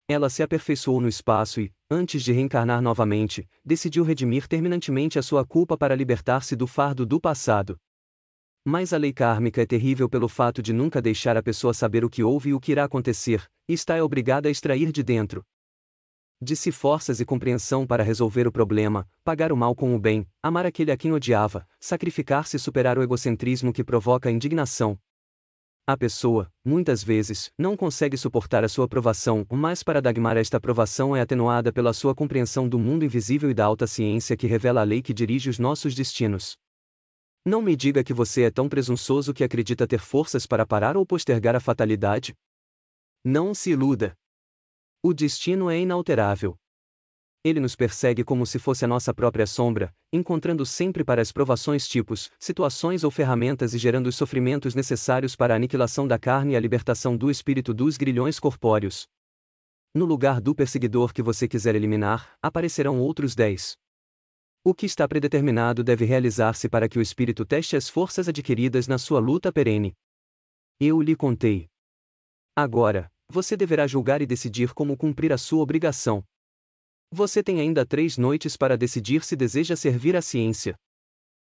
Ela se aperfeiçoou no espaço e, antes de reencarnar novamente, decidiu redimir terminantemente a sua culpa para libertar-se do fardo do passado. Mas a lei kármica é terrível pelo fato de nunca deixar a pessoa saber o que houve e o que irá acontecer, e está obrigada a extrair de dentro de si forças e compreensão para resolver o problema, pagar o mal com o bem, amar aquele a quem odiava, sacrificar-se e superar o egocentrismo que provoca a indignação. A pessoa, muitas vezes, não consegue suportar a sua aprovação, mas para Dagmar esta aprovação é atenuada pela sua compreensão do mundo invisível e da alta ciência que revela a lei que dirige os nossos destinos. Não me diga que você é tão presunçoso que acredita ter forças para parar ou postergar a fatalidade. Não se iluda. O destino é inalterável. Ele nos persegue como se fosse a nossa própria sombra, encontrando sempre para as provações tipos, situações ou ferramentas e gerando os sofrimentos necessários para a aniquilação da carne e a libertação do espírito dos grilhões corpóreos. No lugar do perseguidor que você quiser eliminar, aparecerão outros 10. O que está predeterminado deve realizar-se para que o espírito teste as forças adquiridas na sua luta perene. Eu lhe contei. Agora, você deverá julgar e decidir como cumprir a sua obrigação. Você tem ainda 3 noites para decidir se deseja servir a ciência.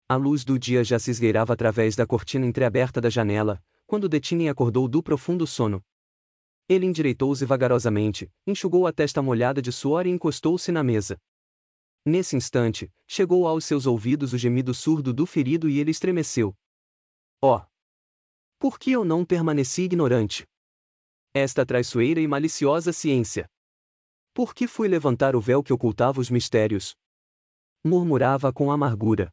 A luz do dia já se esgueirava através da cortina entreaberta da janela, quando Detinen acordou do profundo sono. Ele endireitou-se vagarosamente, enxugou a testa molhada de suor e encostou-se na mesa. Nesse instante, chegou aos seus ouvidos o gemido surdo do ferido e ele estremeceu. Oh! Por que eu não permaneci ignorante? Esta traiçoeira e maliciosa ciência! Por que fui levantar o véu que ocultava os mistérios? Murmurava com amargura.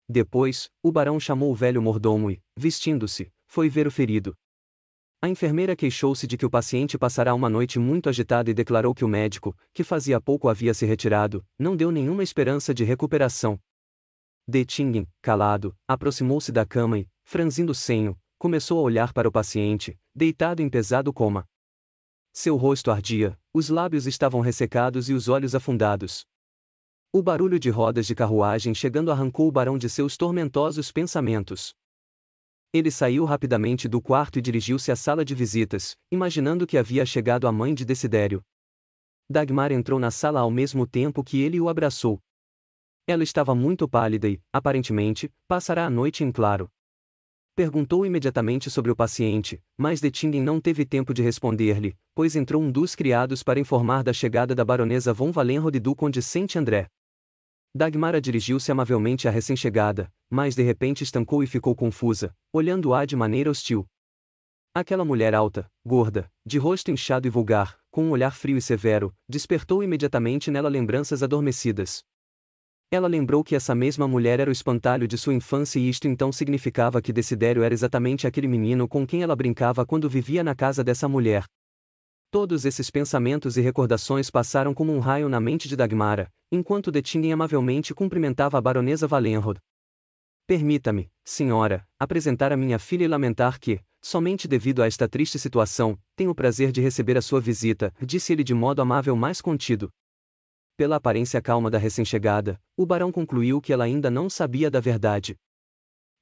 Depois, o barão chamou o velho mordomo e, vestindo-se, foi ver o ferido. A enfermeira queixou-se de que o paciente passará uma noite muito agitada e declarou que o médico, que fazia pouco havia se retirado, não deu nenhuma esperança de recuperação. Detingen, calado, aproximou-se da cama e, franzindo o senho, começou a olhar para o paciente, deitado em pesado coma. Seu rosto ardia, os lábios estavam ressecados e os olhos afundados. O barulho de rodas de carruagem chegando arrancou o barão de seus tormentosos pensamentos. Ele saiu rapidamente do quarto e dirigiu-se à sala de visitas, imaginando que havia chegado a mãe de Desidério. Dagmar entrou na sala ao mesmo tempo que ele o abraçou. Ela estava muito pálida e, aparentemente, passará a noite em claro. Perguntou imediatamente sobre o paciente, mas Detingen não teve tempo de responder-lhe, pois entrou um dos criados para informar da chegada da baronesa von Wallenrod e do conde Saint-André. Dagmar dirigiu-se amavelmente à recém-chegada, mas de repente estancou e ficou confusa, olhando-a de maneira hostil. Aquela mulher alta, gorda, de rosto inchado e vulgar, com um olhar frio e severo, despertou imediatamente nela lembranças adormecidas. Ela lembrou que essa mesma mulher era o espantalho de sua infância e isto então significava que Desidério era exatamente aquele menino com quem ela brincava quando vivia na casa dessa mulher. Todos esses pensamentos e recordações passaram como um raio na mente de Dagmar, enquanto Detingen amavelmente cumprimentava a baronesa Wallenrod. Permita-me, senhora, apresentar a minha filha e lamentar que, somente devido a esta triste situação, tenho o prazer de receber a sua visita, disse ele de modo amável mais contido. Pela aparência calma da recém-chegada, o barão concluiu que ela ainda não sabia da verdade.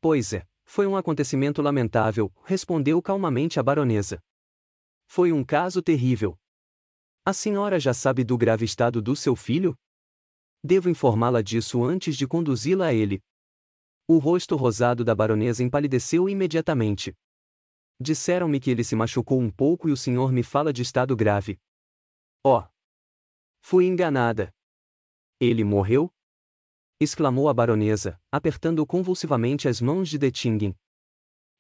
Pois é, foi um acontecimento lamentável, respondeu calmamente a baronesa. Foi um caso terrível. A senhora já sabe do grave estado do seu filho? Devo informá-la disso antes de conduzi-la a ele. O rosto rosado da baronesa empalideceu imediatamente. Disseram-me que ele se machucou um pouco e o senhor me fala de estado grave. Oh! Fui enganada. Ele morreu? Exclamou a baronesa, apertando convulsivamente as mãos de Detingen.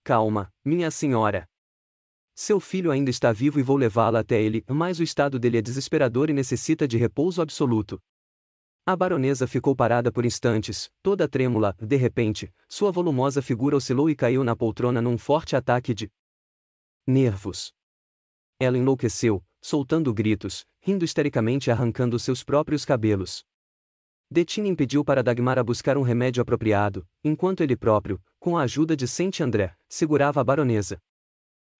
Calma, minha senhora. Seu filho ainda está vivo e vou levá-la até ele, mas o estado dele é desesperador e necessita de repouso absoluto. A baronesa ficou parada por instantes, toda trêmula, de repente, sua volumosa figura oscilou e caiu na poltrona num forte ataque de nervos. Ela enlouqueceu, soltando gritos, rindo histericamente e arrancando seus próprios cabelos. Detinen pediu para Dagmar buscar um remédio apropriado, enquanto ele próprio, com a ajuda de Saint-André, segurava a baronesa.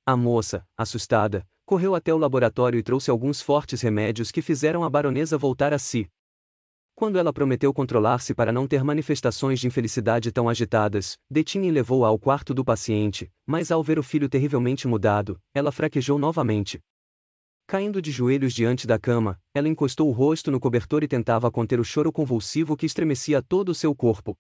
A moça, assustada, correu até o laboratório e trouxe alguns fortes remédios que fizeram a baronesa voltar a si. Quando ela prometeu controlar-se para não ter manifestações de infelicidade tão agitadas, Detinen levou-a ao quarto do paciente, mas ao ver o filho terrivelmente mudado, ela fraquejou novamente. Caindo de joelhos diante da cama, ela encostou o rosto no cobertor e tentava conter o choro convulsivo que estremecia todo o seu corpo.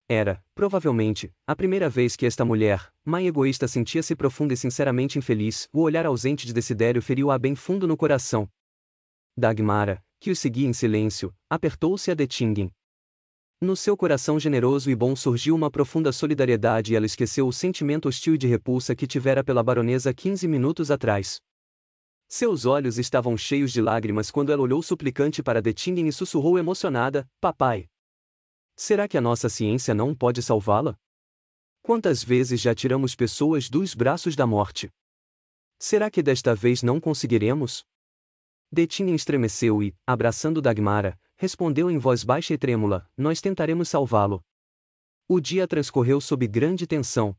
Era, provavelmente, a primeira vez que esta mulher, mãe egoísta, sentia-se profunda e sinceramente infeliz. O olhar ausente de Desidério feriu-a bem fundo no coração. Dagmar, que o seguia em silêncio, apertou-se a Detingen. No seu coração generoso e bom surgiu uma profunda solidariedade e ela esqueceu o sentimento hostil e de repulsa que tivera pela baronesa 15 minutos atrás. Seus olhos estavam cheios de lágrimas quando ela olhou suplicante para Dettingen e sussurrou emocionada: Papai! Será que a nossa ciência não pode salvá-la? Quantas vezes já tiramos pessoas dos braços da morte? Será que desta vez não conseguiremos? Dettingen estremeceu e, abraçando Dagmara, respondeu em voz baixa e trêmula: Nós tentaremos salvá-lo. O dia transcorreu sob grande tensão.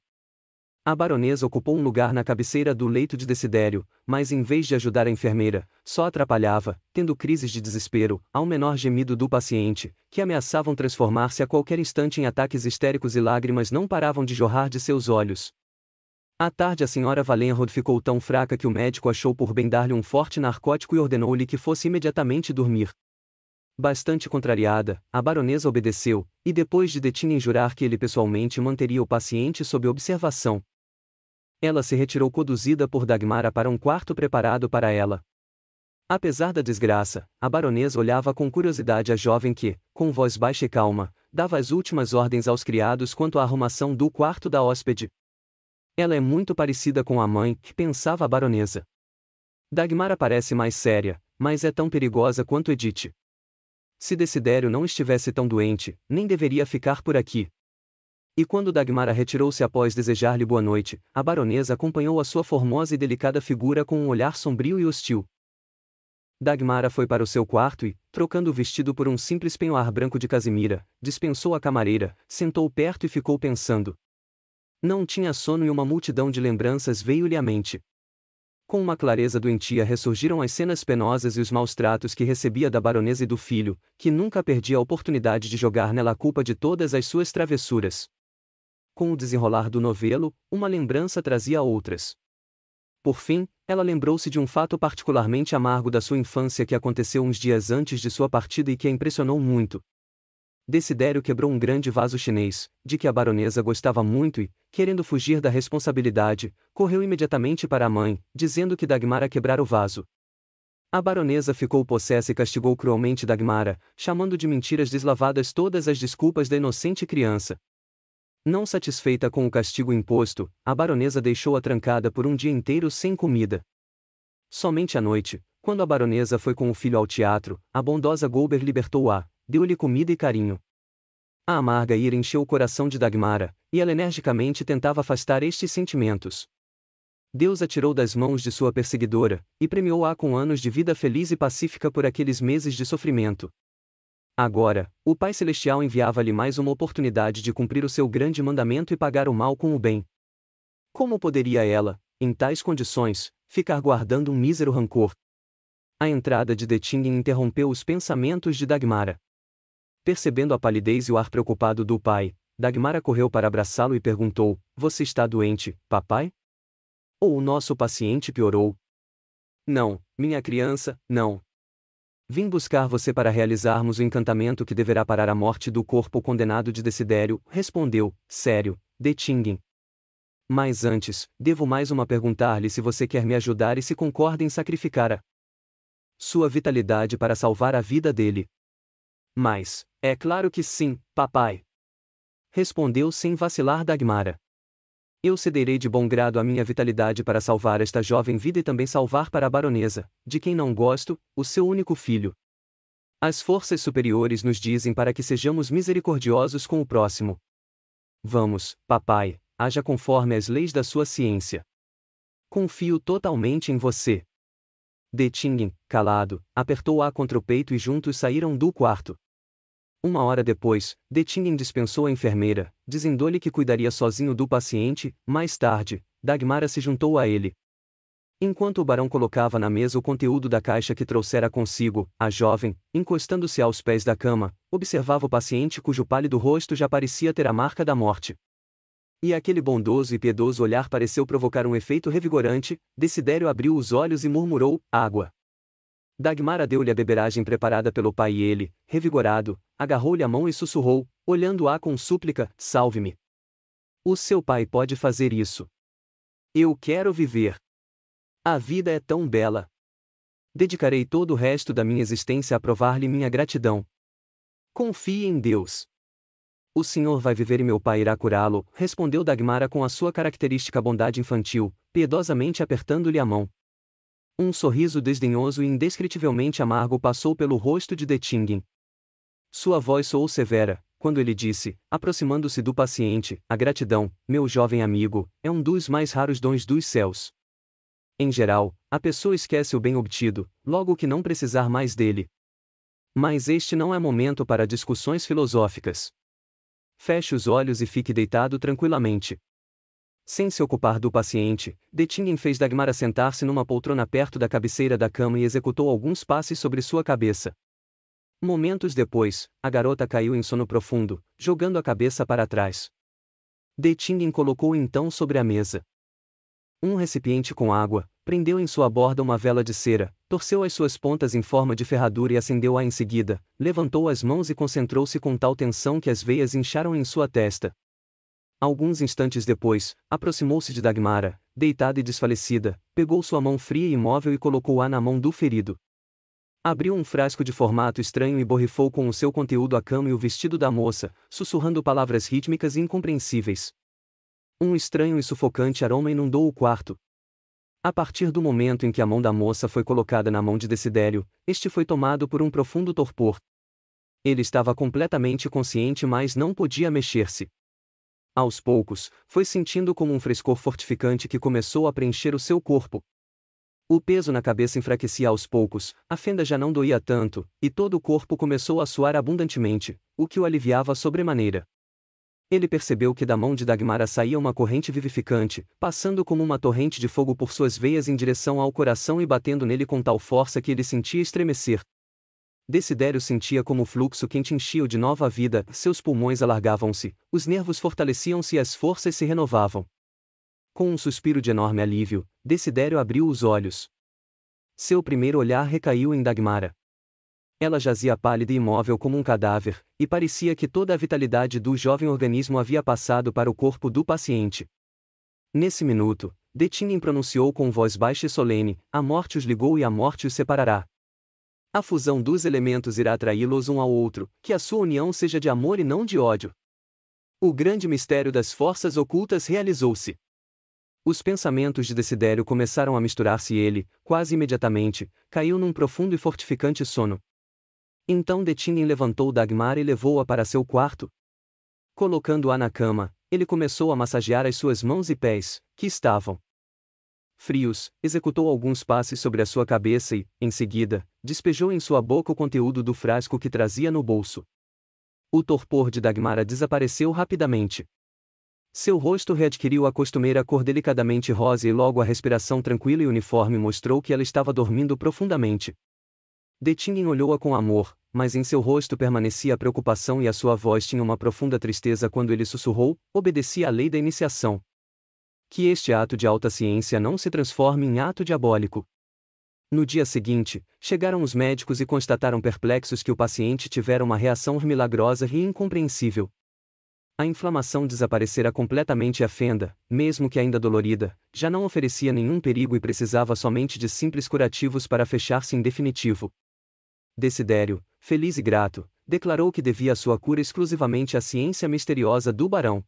A baronesa ocupou um lugar na cabeceira do leito de Desidério, mas em vez de ajudar a enfermeira, só atrapalhava, tendo crises de desespero, ao menor gemido do paciente, que ameaçavam transformar-se a qualquer instante em ataques histéricos e lágrimas não paravam de jorrar de seus olhos. À tarde a senhora Wallenrod ficou tão fraca que o médico achou por bem dar-lhe um forte narcótico e ordenou-lhe que fosse imediatamente dormir. Bastante contrariada, a baronesa obedeceu, e depois de Dettingen jurar que ele pessoalmente manteria o paciente sob observação, ela se retirou conduzida por Dagmara para um quarto preparado para ela. Apesar da desgraça, a baronesa olhava com curiosidade a jovem que, com voz baixa e calma, dava as últimas ordens aos criados quanto à arrumação do quarto da hóspede. Ela é muito parecida com a mãe, que pensava a baronesa. Dagmara parece mais séria, mas é tão perigosa quanto Edith. Se Desidério não estivesse tão doente, nem deveria ficar por aqui. E quando Dagmara retirou-se após desejar-lhe boa noite, a baronesa acompanhou a sua formosa e delicada figura com um olhar sombrio e hostil. Dagmara foi para o seu quarto e, trocando o vestido por um simples penhoar branco de casimira, dispensou a camareira, sentou perto e ficou pensando. Não tinha sono e uma multidão de lembranças veio-lhe à mente. Com uma clareza doentia ressurgiram as cenas penosas e os maus tratos que recebia da baronesa e do filho, que nunca perdia a oportunidade de jogar nela a culpa de todas as suas travessuras. Com o desenrolar do novelo, uma lembrança trazia outras. Por fim, ela lembrou-se de um fato particularmente amargo da sua infância que aconteceu uns dias antes de sua partida e que a impressionou muito. Desidério quebrou um grande vaso chinês, de que a baronesa gostava muito e, querendo fugir da responsabilidade, correu imediatamente para a mãe, dizendo que Dagmara quebrara o vaso. A baronesa ficou possessa e castigou cruelmente Dagmara, chamando de mentiras deslavadas todas as desculpas da inocente criança. Não satisfeita com o castigo imposto, a baronesa deixou-a trancada por um dia inteiro sem comida. Somente à noite, quando a baronesa foi com o filho ao teatro, a bondosa Goldberg libertou-a, deu-lhe comida e carinho. A amarga ira encheu o coração de Dagmara, e ela energicamente tentava afastar estes sentimentos. Deus a tirou das mãos de sua perseguidora, e premiou-a com anos de vida feliz e pacífica por aqueles meses de sofrimento. Agora, o Pai Celestial enviava-lhe mais uma oportunidade de cumprir o seu grande mandamento e pagar o mal com o bem. Como poderia ela, em tais condições, ficar guardando um mísero rancor? A entrada de Dettingen interrompeu os pensamentos de Dagmara. Percebendo a palidez e o ar preocupado do pai, Dagmara correu para abraçá-lo e perguntou: Você está doente, papai? Ou o nosso paciente piorou? Não, minha criança, não. Vim buscar você para realizarmos o encantamento que deverá parar a morte do corpo condenado de Desidério, respondeu, sério, Dettingen. Mas antes, devo mais uma perguntar-lhe se você quer me ajudar e se concorda em sacrificar a sua vitalidade para salvar a vida dele. Mas, é claro que sim, papai. Respondeu sem vacilar Dagmara. Eu cederei de bom grado a minha vitalidade para salvar esta jovem vida e também salvar para a baronesa, de quem não gosto, o seu único filho. As forças superiores nos dizem para que sejamos misericordiosos com o próximo. Vamos, papai, haja conforme as leis da sua ciência. Confio totalmente em você. Dettingen, calado, apertou-a contra o peito e juntos saíram do quarto. Uma hora depois, Dettingen dispensou a enfermeira, dizendo-lhe que cuidaria sozinho do paciente. Mais tarde, Dagmara se juntou a ele. Enquanto o barão colocava na mesa o conteúdo da caixa que trouxera consigo, a jovem, encostando-se aos pés da cama, observava o paciente cujo pálido rosto já parecia ter a marca da morte. E aquele bondoso e piedoso olhar pareceu provocar um efeito revigorante. Desidério abriu os olhos e murmurou: água. Dagmara deu-lhe a beberagem preparada pelo pai e ele, revigorado, agarrou-lhe a mão e sussurrou, olhando-a com súplica: salve-me. O seu pai pode fazer isso. Eu quero viver. A vida é tão bela. Dedicarei todo o resto da minha existência a provar-lhe minha gratidão. Confie em Deus. O senhor vai viver e meu pai irá curá-lo, respondeu Dagmara com a sua característica bondade infantil, piedosamente apertando-lhe a mão. Um sorriso desdenhoso e indescritivelmente amargo passou pelo rosto de Dettingen. Sua voz soou severa, quando ele disse, aproximando-se do paciente: a gratidão, meu jovem amigo, é um dos mais raros dons dos céus. Em geral, a pessoa esquece o bem obtido, logo que não precisar mais dele. Mas este não é momento para discussões filosóficas. Feche os olhos e fique deitado tranquilamente. Sem se ocupar do paciente, Dettingen fez Dagmara sentar-se numa poltrona perto da cabeceira da cama e executou alguns passes sobre sua cabeça. Momentos depois, a garota caiu em sono profundo, jogando a cabeça para trás. Dettingen colocou então sobre a mesa um recipiente com água, prendeu em sua borda uma vela de cera, torceu as suas pontas em forma de ferradura e acendeu-a em seguida, levantou as mãos e concentrou-se com tal tensão que as veias incharam em sua testa. Alguns instantes depois, aproximou-se de Dagmara, deitada e desfalecida, pegou sua mão fria e imóvel e colocou-a na mão do ferido. Abriu um frasco de formato estranho e borrifou com o seu conteúdo a cama e o vestido da moça, sussurrando palavras rítmicas e incompreensíveis. Um estranho e sufocante aroma inundou o quarto. A partir do momento em que a mão da moça foi colocada na mão de Desidério, este foi tomado por um profundo torpor. Ele estava completamente consciente, mas não podia mexer-se. Aos poucos, foi sentindo como um frescor fortificante que começou a preencher o seu corpo. O peso na cabeça enfraquecia aos poucos, a fenda já não doía tanto, e todo o corpo começou a suar abundantemente, o que o aliviava sobremaneira. Ele percebeu que da mão de Dagmara saía uma corrente vivificante, passando como uma torrente de fogo por suas veias em direção ao coração e batendo nele com tal força que ele sentia estremecer. Desidério sentia como o fluxo quente enchia-o de nova vida, seus pulmões alargavam-se, os nervos fortaleciam-se e as forças se renovavam. Com um suspiro de enorme alívio, Desidério abriu os olhos. Seu primeiro olhar recaiu em Dagmara. Ela jazia pálida e imóvel como um cadáver, e parecia que toda a vitalidade do jovem organismo havia passado para o corpo do paciente. Nesse minuto, Dettingen pronunciou com voz baixa e solene: a morte os ligou e a morte os separará. A fusão dos elementos irá atraí-los um ao outro, que a sua união seja de amor e não de ódio. O grande mistério das forças ocultas realizou-se. Os pensamentos de Desidério começaram a misturar-se e ele, quase imediatamente, caiu num profundo e fortificante sono. Então Dettingen levantou Dagmara e levou-a para seu quarto. Colocando-a na cama, ele começou a massagear as suas mãos e pés, que estavam frios, executou alguns passes sobre a sua cabeça e, em seguida, despejou em sua boca o conteúdo do frasco que trazia no bolso. O torpor de Dagmara desapareceu rapidamente. Seu rosto readquiriu a costumeira cor delicadamente rosa e logo a respiração tranquila e uniforme mostrou que ela estava dormindo profundamente. Dettingen olhou-a com amor, mas em seu rosto permanecia a preocupação e a sua voz tinha uma profunda tristeza quando ele sussurrou: obedecia à lei da iniciação. Que este ato de alta ciência não se transforme em ato diabólico. No dia seguinte, chegaram os médicos e constataram perplexos que o paciente tivera uma reação milagrosa e incompreensível. A inflamação desaparecera completamente e a fenda, mesmo que ainda dolorida, já não oferecia nenhum perigo e precisava somente de simples curativos para fechar-se em definitivo. Desidério, feliz e grato, declarou que devia a sua cura exclusivamente à ciência misteriosa do barão.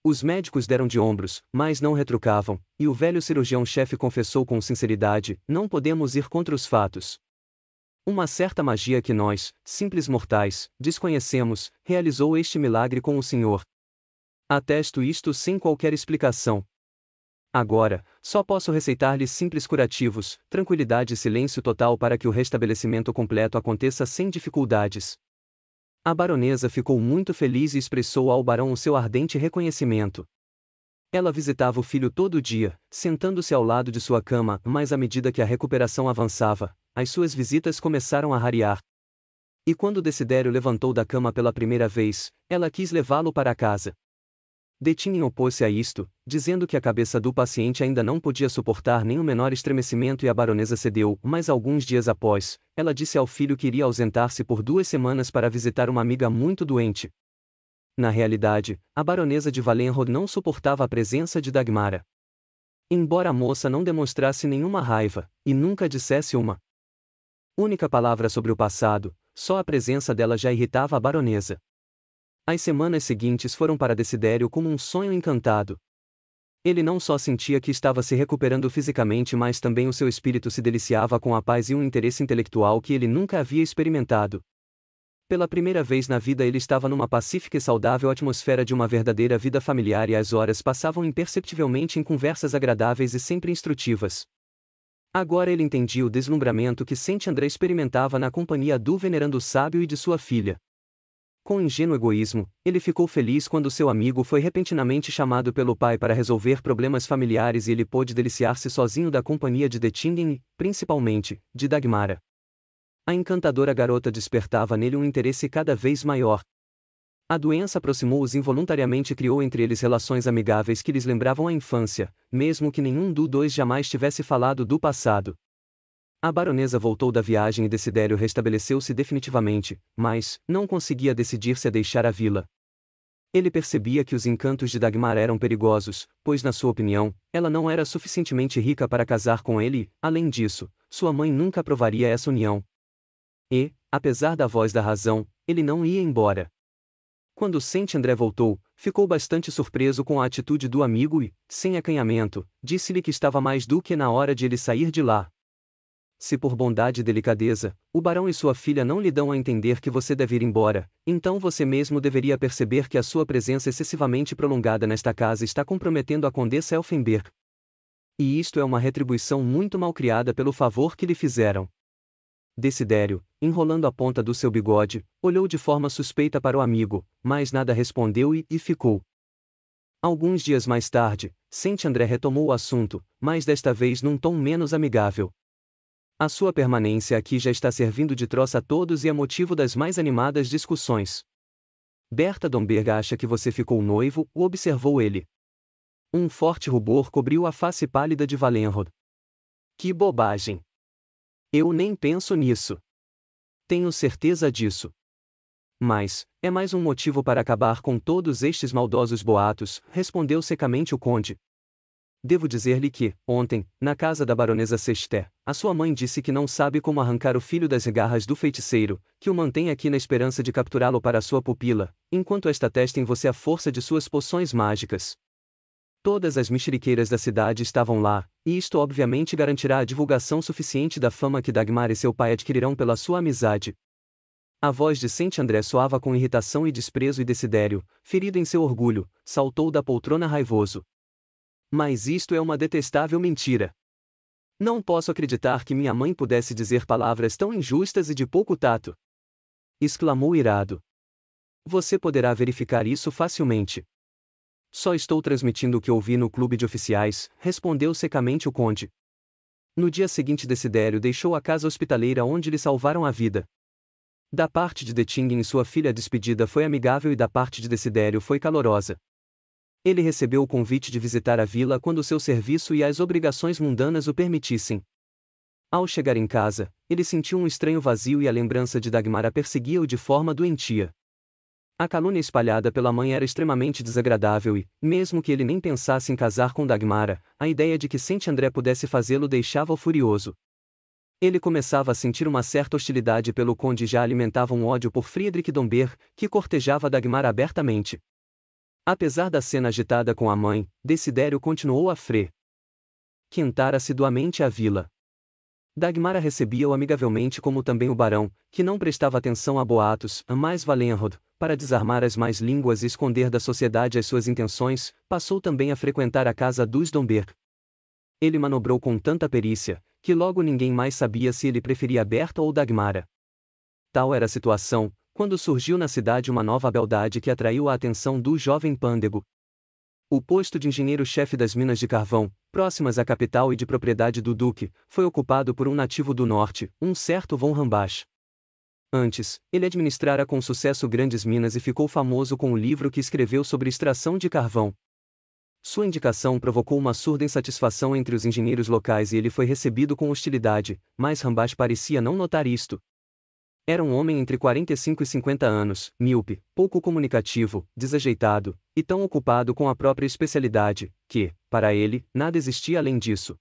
Os médicos deram de ombros, mas não retrucavam, e o velho cirurgião-chefe confessou com sinceridade: não podemos ir contra os fatos. Uma certa magia que nós, simples mortais, desconhecemos, realizou este milagre com o senhor. Atesto isto sem qualquer explicação. Agora, só posso receitar-lhe simples curativos, tranquilidade e silêncio total para que o restabelecimento completo aconteça sem dificuldades. A baronesa ficou muito feliz e expressou ao barão o seu ardente reconhecimento. Ela visitava o filho todo dia, sentando-se ao lado de sua cama, mas à medida que a recuperação avançava, as suas visitas começaram a rarear. E quando Desidério levantou da cama pela primeira vez, ela quis levá-lo para casa. Dettingen opôs-se a isto, dizendo que a cabeça do paciente ainda não podia suportar nem o menor estremecimento e a baronesa cedeu, mas alguns dias após, ela disse ao filho que iria ausentar-se por 2 semanas para visitar uma amiga muito doente. Na realidade, a baronesa de Wallenrod não suportava a presença de Dagmara. Embora a moça não demonstrasse nenhuma raiva, e nunca dissesse uma única palavra sobre o passado, só a presença dela já irritava a baronesa. As semanas seguintes foram para Desidério como um sonho encantado. Ele não só sentia que estava se recuperando fisicamente, mas também o seu espírito se deliciava com a paz e um interesse intelectual que ele nunca havia experimentado. Pela primeira vez na vida ele estava numa pacífica e saudável atmosfera de uma verdadeira vida familiar e as horas passavam imperceptivelmente em conversas agradáveis e sempre instrutivas. Agora ele entendia o deslumbramento que Saint André experimentava na companhia do venerando sábio e de sua filha. Com ingênuo egoísmo, ele ficou feliz quando seu amigo foi repentinamente chamado pelo pai para resolver problemas familiares e ele pôde deliciar-se sozinho da companhia de Dettingen e, principalmente, de Dagmara. A encantadora garota despertava nele um interesse cada vez maior. A doença aproximou-os involuntariamente e criou entre eles relações amigáveis que lhes lembravam a infância, mesmo que nenhum dos dois jamais tivesse falado do passado. A baronesa voltou da viagem e Desidério restabeleceu-se definitivamente, mas não conseguia decidir-se a deixar a vila. Ele percebia que os encantos de Dagmar eram perigosos, pois na sua opinião, ela não era suficientemente rica para casar com ele e, além disso, sua mãe nunca aprovaria essa união. E, apesar da voz da razão, ele não ia embora. Quando Saint André voltou, ficou bastante surpreso com a atitude do amigo e, sem acanhamento, disse-lhe que estava mais do que na hora de ele sair de lá. Se por bondade e delicadeza, o barão e sua filha não lhe dão a entender que você deve ir embora, então você mesmo deveria perceber que a sua presença excessivamente prolongada nesta casa está comprometendo a condessa Elfenberg. E isto é uma retribuição muito mal criada pelo favor que lhe fizeram. Desidério, enrolando a ponta do seu bigode, olhou de forma suspeita para o amigo, mas nada respondeu e ficou. Alguns dias mais tarde, Saint André retomou o assunto, mas desta vez num tom menos amigável. A sua permanência aqui já está servindo de troça a todos e é motivo das mais animadas discussões. Berta Domberg acha que você ficou noivo, observou ele. Um forte rubor cobriu a face pálida de Wallenrod. Que bobagem! Eu nem penso nisso. Tenho certeza disso. Mas, é mais um motivo para acabar com todos estes maldosos boatos, respondeu secamente o conde. Devo dizer-lhe que, ontem, na casa da baronesa Sexter, a sua mãe disse que não sabe como arrancar o filho das garras do feiticeiro, que o mantém aqui na esperança de capturá-lo para sua pupila, enquanto esta testa em você a força de suas poções mágicas. Todas as mexeriqueiras da cidade estavam lá, e isto obviamente garantirá a divulgação suficiente da fama que Dagmar e seu pai adquirirão pela sua amizade. A voz de Saint André soava com irritação e desprezo e Desidério, ferido em seu orgulho, saltou da poltrona raivoso. Mas isto é uma detestável mentira. Não posso acreditar que minha mãe pudesse dizer palavras tão injustas e de pouco tato. Exclamou irado. Você poderá verificar isso facilmente. Só estou transmitindo o que ouvi no clube de oficiais, respondeu secamente o conde. No dia seguinte Desidério deixou a casa hospitaleira onde lhe salvaram a vida. Da parte de Dettingen e sua filha a despedida foi amigável e da parte de Desidério foi calorosa. Ele recebeu o convite de visitar a vila quando seu serviço e as obrigações mundanas o permitissem. Ao chegar em casa, ele sentiu um estranho vazio e a lembrança de Dagmar a perseguia-o de forma doentia. A calúnia espalhada pela mãe era extremamente desagradável e, mesmo que ele nem pensasse em casar com Dagmara, a ideia de que Saint André pudesse fazê-lo deixava-o furioso. Ele começava a sentir uma certa hostilidade pelo conde e já alimentava um ódio por Friedrich Domberg, que cortejava Dagmar abertamente. Apesar da cena agitada com a mãe, Desidério continuou a frequentar assiduamente a vila. Dagmara recebia-o amigavelmente como também o barão, que não prestava atenção a boatos, mas Wallenrod, para desarmar as más línguas e esconder da sociedade as suas intenções, passou também a frequentar a casa dos Domberg. Ele manobrou com tanta perícia, que logo ninguém mais sabia se ele preferia Berta ou Dagmara. Tal era a situação, quando surgiu na cidade uma nova beldade que atraiu a atenção do jovem pândego. O posto de engenheiro-chefe das minas de carvão, próximas à capital e de propriedade do duque, foi ocupado por um nativo do norte, um certo von Rambach. Antes, ele administrara com sucesso grandes minas e ficou famoso com o livro que escreveu sobre extração de carvão. Sua indicação provocou uma surda insatisfação entre os engenheiros locais e ele foi recebido com hostilidade, mas Rambach parecia não notar isto. Era um homem entre 45 e 50 anos, míope, pouco comunicativo, desajeitado, e tão ocupado com a própria especialidade, que, para ele, nada existia além disso.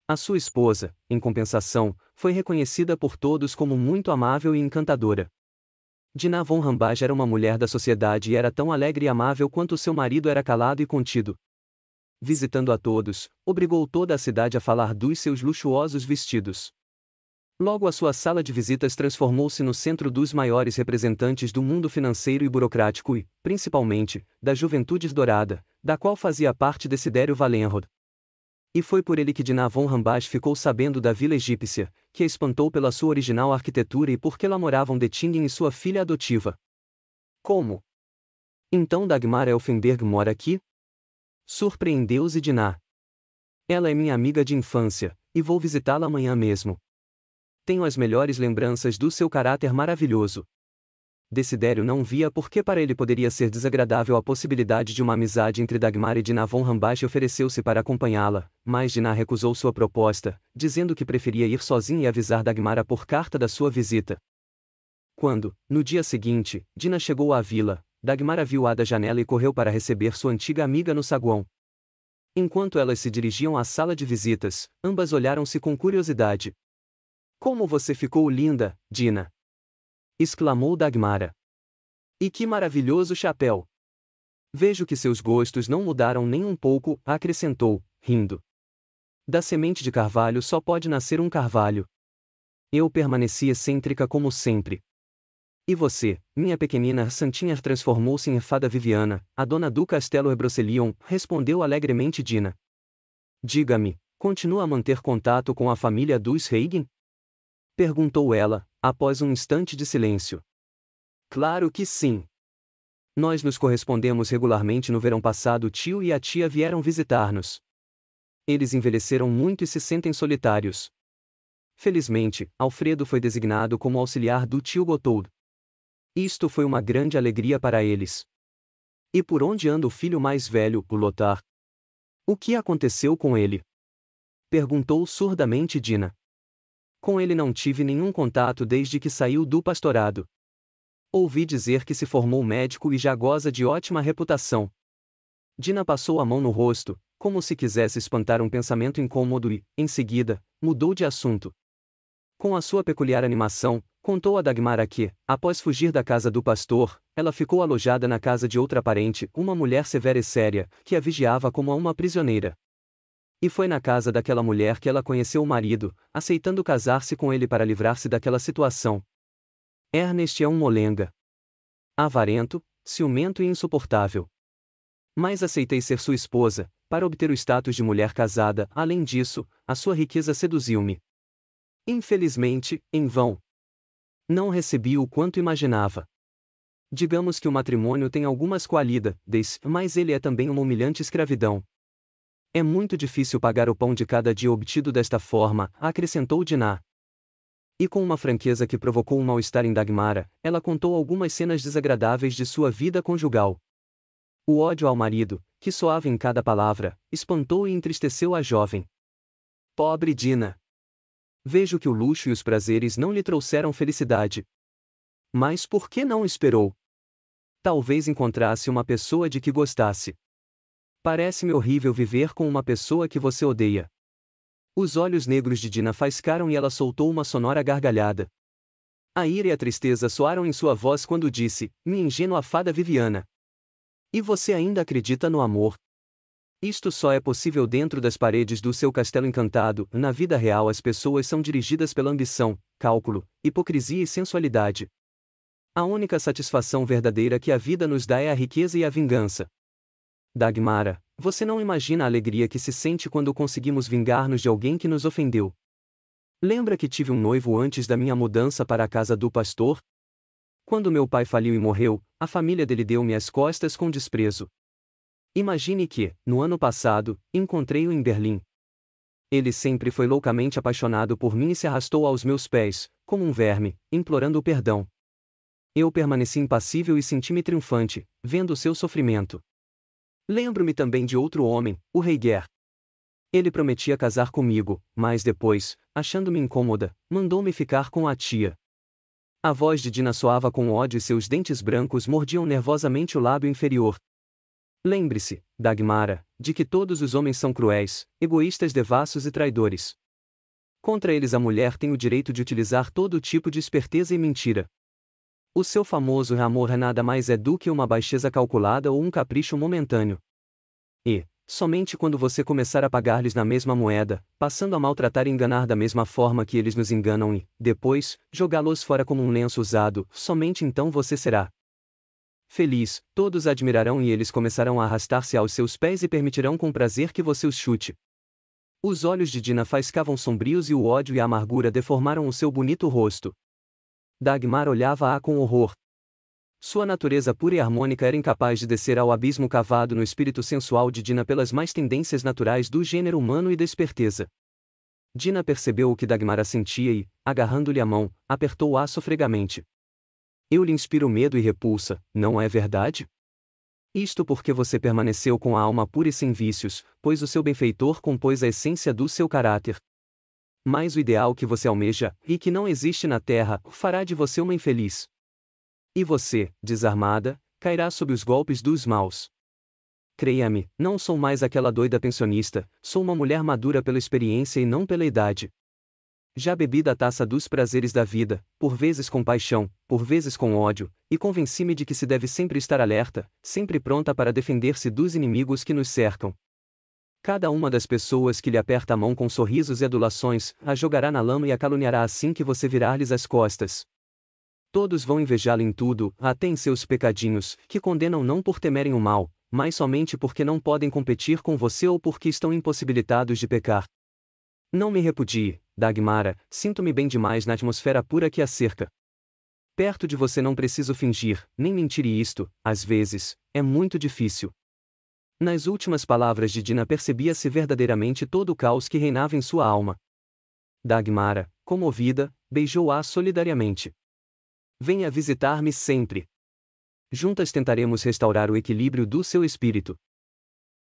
A sua esposa, em compensação, foi reconhecida por todos como muito amável e encantadora. Dina von Rambach era uma mulher da sociedade e era tão alegre e amável quanto seu marido era calado e contido. Visitando a todos, obrigou toda a cidade a falar dos seus luxuosos vestidos. Logo a sua sala de visitas transformou-se no centro dos maiores representantes do mundo financeiro e burocrático e, principalmente, da juventude dourada, da qual fazia parte Desidério Wallenrod. E foi por ele que Dina von Rambach ficou sabendo da vila egípcia, que a espantou pela sua original arquitetura e porque lá moravam Dettingen e sua filha adotiva. Como? Então Dagmar Elfenberg mora aqui? Surpreendeu-se Dina. Ela é minha amiga de infância, e vou visitá-la amanhã mesmo. Tenho as melhores lembranças do seu caráter maravilhoso. Desidério não via por que para ele poderia ser desagradável a possibilidade de uma amizade entre Dagmar e Dina von Rambach e ofereceu-se para acompanhá-la, mas Dina recusou sua proposta, dizendo que preferia ir sozinha e avisar Dagmar por carta da sua visita. Quando, no dia seguinte, Dina chegou à vila, Dagmar a viu da janela e correu para receber sua antiga amiga no saguão. Enquanto elas se dirigiam à sala de visitas, ambas olharam-se com curiosidade. Como você ficou linda, Dina! Exclamou Dagmar. E que maravilhoso chapéu! Vejo que seus gostos não mudaram nem um pouco, acrescentou, rindo. Da semente de carvalho só pode nascer um carvalho. Eu permaneci excêntrica como sempre. E você, minha pequenina santinha, transformou-se em fada Viviana, a dona do castelo Ebrocelion, respondeu alegremente Dina. Diga-me, continua a manter contato com a família dos Reigen? Perguntou ela, após um instante de silêncio. Claro que sim. Nós nos correspondemos regularmente no verão passado. O tio e a tia vieram visitar-nos. Eles envelheceram muito e se sentem solitários. Felizmente, Alfredo foi designado como auxiliar do tio Gotthold. Isto foi uma grande alegria para eles. E por onde anda o filho mais velho, o Lothar? O que aconteceu com ele? Perguntou surdamente Dina. Com ele não tive nenhum contato desde que saiu do pastorado. Ouvi dizer que se formou médico e já goza de ótima reputação. Dina passou a mão no rosto, como se quisesse espantar um pensamento incômodo e, em seguida, mudou de assunto. Com a sua peculiar animação, contou a Dagmar que, após fugir da casa do pastor, ela ficou alojada na casa de outra parente, uma mulher severa e séria, que a vigiava como a uma prisioneira. E foi na casa daquela mulher que ela conheceu o marido, aceitando casar-se com ele para livrar-se daquela situação. Ernest é um molenga. Avarento, ciumento e insuportável. Mas aceitei ser sua esposa, para obter o status de mulher casada. Além disso, a sua riqueza seduziu-me. Infelizmente, em vão. Não recebi o quanto imaginava. Digamos que o matrimônio tem algumas qualidades, mas ele é também uma humilhante escravidão. É muito difícil pagar o pão de cada dia obtido desta forma, acrescentou Dina. E com uma franqueza que provocou um mal-estar em Dagmar, ela contou algumas cenas desagradáveis de sua vida conjugal. O ódio ao marido, que soava em cada palavra, espantou e entristeceu a jovem. Pobre Dina! Vejo que o luxo e os prazeres não lhe trouxeram felicidade. Mas por que não esperou? Talvez encontrasse uma pessoa de que gostasse. Parece-me horrível viver com uma pessoa que você odeia. Os olhos negros de Dina faiscaram e ela soltou uma sonora gargalhada. A ira e a tristeza soaram em sua voz quando disse, minha ingênua fada Viviana. E você ainda acredita no amor? Isto só é possível dentro das paredes do seu castelo encantado. Na vida real as pessoas são dirigidas pela ambição, cálculo, hipocrisia e sensualidade. A única satisfação verdadeira que a vida nos dá é a riqueza e a vingança. Dagmar, você não imagina a alegria que se sente quando conseguimos vingar-nos de alguém que nos ofendeu. Lembra que tive um noivo antes da minha mudança para a casa do pastor? Quando meu pai faliu e morreu, a família dele deu-me as costas com desprezo. Imagine que, no ano passado, encontrei-o em Berlim. Ele sempre foi loucamente apaixonado por mim e se arrastou aos meus pés, como um verme, implorando perdão. Eu permaneci impassível e senti-me triunfante, vendo o seu sofrimento. Lembro-me também de outro homem, o Reiger. Ele prometia casar comigo, mas depois, achando-me incômoda, mandou-me ficar com a tia. A voz de Dina soava com ódio e seus dentes brancos mordiam nervosamente o lábio inferior. Lembre-se, Dagmar, de que todos os homens são cruéis, egoístas, devassos e traidores. Contra eles a mulher tem o direito de utilizar todo tipo de esperteza e mentira. O seu famoso amor nada mais é do que uma baixeza calculada ou um capricho momentâneo. E, somente quando você começar a pagar-lhes na mesma moeda, passando a maltratar e enganar da mesma forma que eles nos enganam e, depois, jogá-los fora como um lenço usado, somente então você será feliz, todos admirarão e eles começarão a arrastar-se aos seus pés e permitirão com prazer que você os chute. Os olhos de Dina faiscavam sombrios e o ódio e a amargura deformaram o seu bonito rosto. Dagmar olhava-a com horror. Sua natureza pura e harmônica era incapaz de descer ao abismo cavado no espírito sensual de Dina pelas mais tendências naturais do gênero humano e da esperteza. Dina percebeu o que Dagmar sentia e, agarrando-lhe a mão, apertou-a sofregamente. Eu lhe inspiro medo e repulsa, não é verdade? Isto porque você permaneceu com a alma pura e sem vícios, pois o seu benfeitor compôs a essência do seu caráter. Mas o ideal que você almeja, e que não existe na terra, fará de você uma infeliz. E você, desarmada, cairá sob os golpes dos maus. Creia-me, não sou mais aquela doida pensionista, sou uma mulher madura pela experiência e não pela idade. Já bebi da taça dos prazeres da vida, por vezes com paixão, por vezes com ódio, e convenci-me de que se deve sempre estar alerta, sempre pronta para defender-se dos inimigos que nos cercam. Cada uma das pessoas que lhe aperta a mão com sorrisos e adulações, a jogará na lama e a caluniará assim que você virar-lhes as costas. Todos vão invejá-lo em tudo, até em seus pecadinhos, que condenam não por temerem o mal, mas somente porque não podem competir com você ou porque estão impossibilitados de pecar. Não me repudie, Dagmara, sinto-me bem demais na atmosfera pura que a cerca. Perto de você não preciso fingir, nem mentir e isto, às vezes, é muito difícil. Nas últimas palavras de Dina percebia-se verdadeiramente todo o caos que reinava em sua alma. Dagmara, comovida, beijou-a solidariamente. Venha visitar-me sempre. Juntas tentaremos restaurar o equilíbrio do seu espírito.